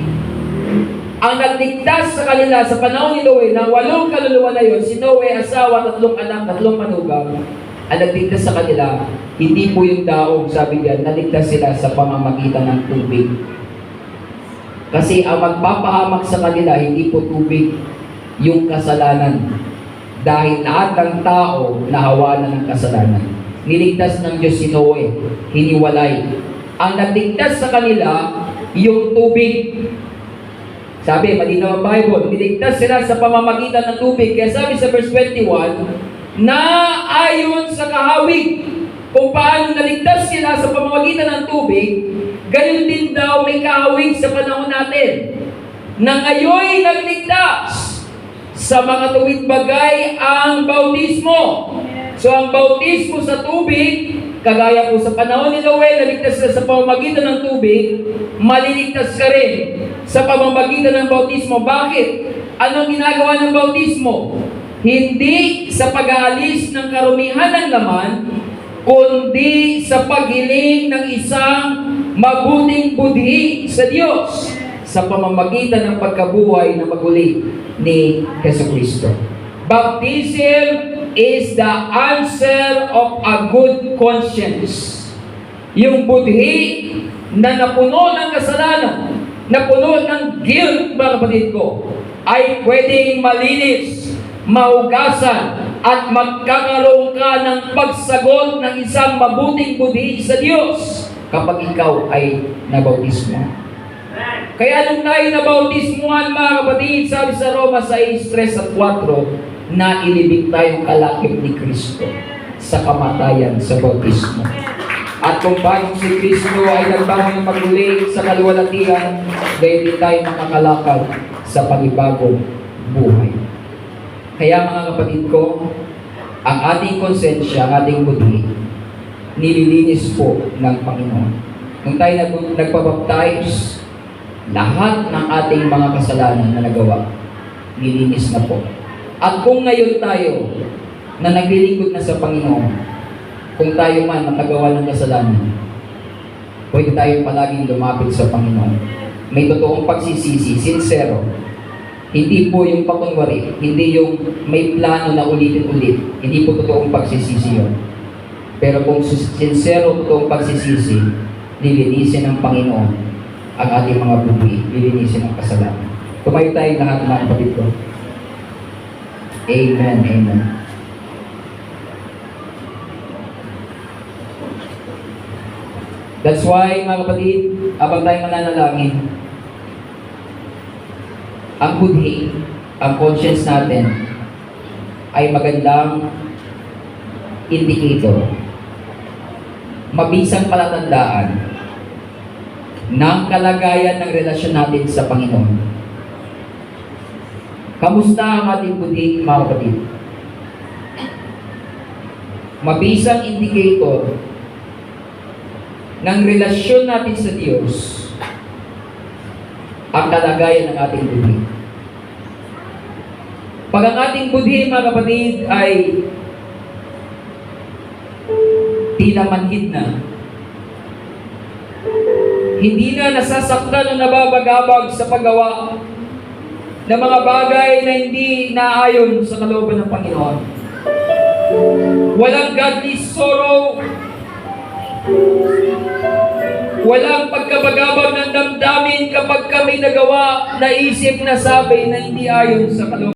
Ang nagligtas sa kanila sa panahon ni Noe, na 8 kaluluwa na yun, si Noe, asawa, 3 anak, 3 manugang, ang nagligtas sa kanila, hindi po yung daong, sabi diyan, naligtas sila sa pamamagitan ng tubig. Kasi ang magpapahamak sa kanila, hindi po tubig, yung kasalanan. Dahil lahat ng tao nahawanan ng kasalanan. Niligtas ng Diyos si Noe, hiniwalay. Ang nagligtas sa kanila, yung tubig. Sabi, malinaw ang Bible, niligtas sila sa pamamagitan ng tubig. Kaya sabi sa verse 21, na ayon sa kahawig, kung paano naligtas sila sa pamamagitan ng tubig, gayon din daw may kahawig sa panahon natin. Na ngayon nagligtas sa makatuwid bagay ang bautismo. So ang bautismo sa tubig, kagaya po sa panahon ni Noe, naligtas sila sa pamamagitan ng tubig, maliligtas ka rin sa pamamagitan ng bautismo. Bakit? Anong ginagawa ng bautismo? Hindi sa pag-aalis ng karumihan ng laman, kundi sa paghiling ng isang mabuting budhi sa Diyos sa pamamagitan ng pagkabuhay na maguli ni Jesucristo. Baptism is the answer of a good conscience. Yung budhi na napuno ng kasalanan, napuno ng guilt, mga kapatid ko, ay pwedeng malinis, mahugasan, at magkakaroon ka ng pagsagot ng isang mabuting budhi sa Diyos kapag ikaw ay nabautismo. Kaya nung tayo nabautismuhan, mga kapatid, sabi sa Roma 6:3 at 4, nailibig tayong kalakip ni Kristo. sa kamatayan sa bautismo. At kung paano si Kristo ay nagbangon ng maguli sa kaluwalhatian, gayon din tayo makakalakad sa panibagong buhay. Kaya mga kapatid ko, ang ating konsensya, ang ating budhi, nililinis po ng Panginoon. Kung tayo nagpabaptize, lahat ng ating mga kasalanan na nagawa, nilinis na po. At kung ngayon tayo na naglilingkod na sa Panginoon, kung tayo man nakagawa ng kasalanan, pwede tayo palaging lumapit sa Panginoon. May totoong pagsisisi, sincero. Hindi po yung pakunwari, hindi yung may plano na ulitin-ulit. Hindi po totoong pagsisisi yun. Pero kung sincero totoong pagsisisi, lilinisin ng Panginoon ang ating mga buhay, lilinisin ang kasalanan. Tumayo tayo lahat mga kapatid ko. Amen, amen. That's why, mga kapatid, habang tayo mananalangin, ang budhi, ang conscience natin, ay magandang indicator, mabisang palatandaan ng kalagayan ng relasyon natin sa Panginoon. Kamusta ang ating budhi, mga kapatid? Mabisang indicator ng relasyon natin sa Diyos ang kalagayan ng ating budhi. Pag ang ating budhi, mga kapatid, ay tila manhid na, hindi na nasasaktan o nababagabag sa paggawa ng mga bagay na hindi naayon sa kalooban ng Panginoon. Walang godly sorrow, walang pagkabagabag ng damdamin kapag kami nagawa, naisip, nasabi na hindi ayon sa kalooban.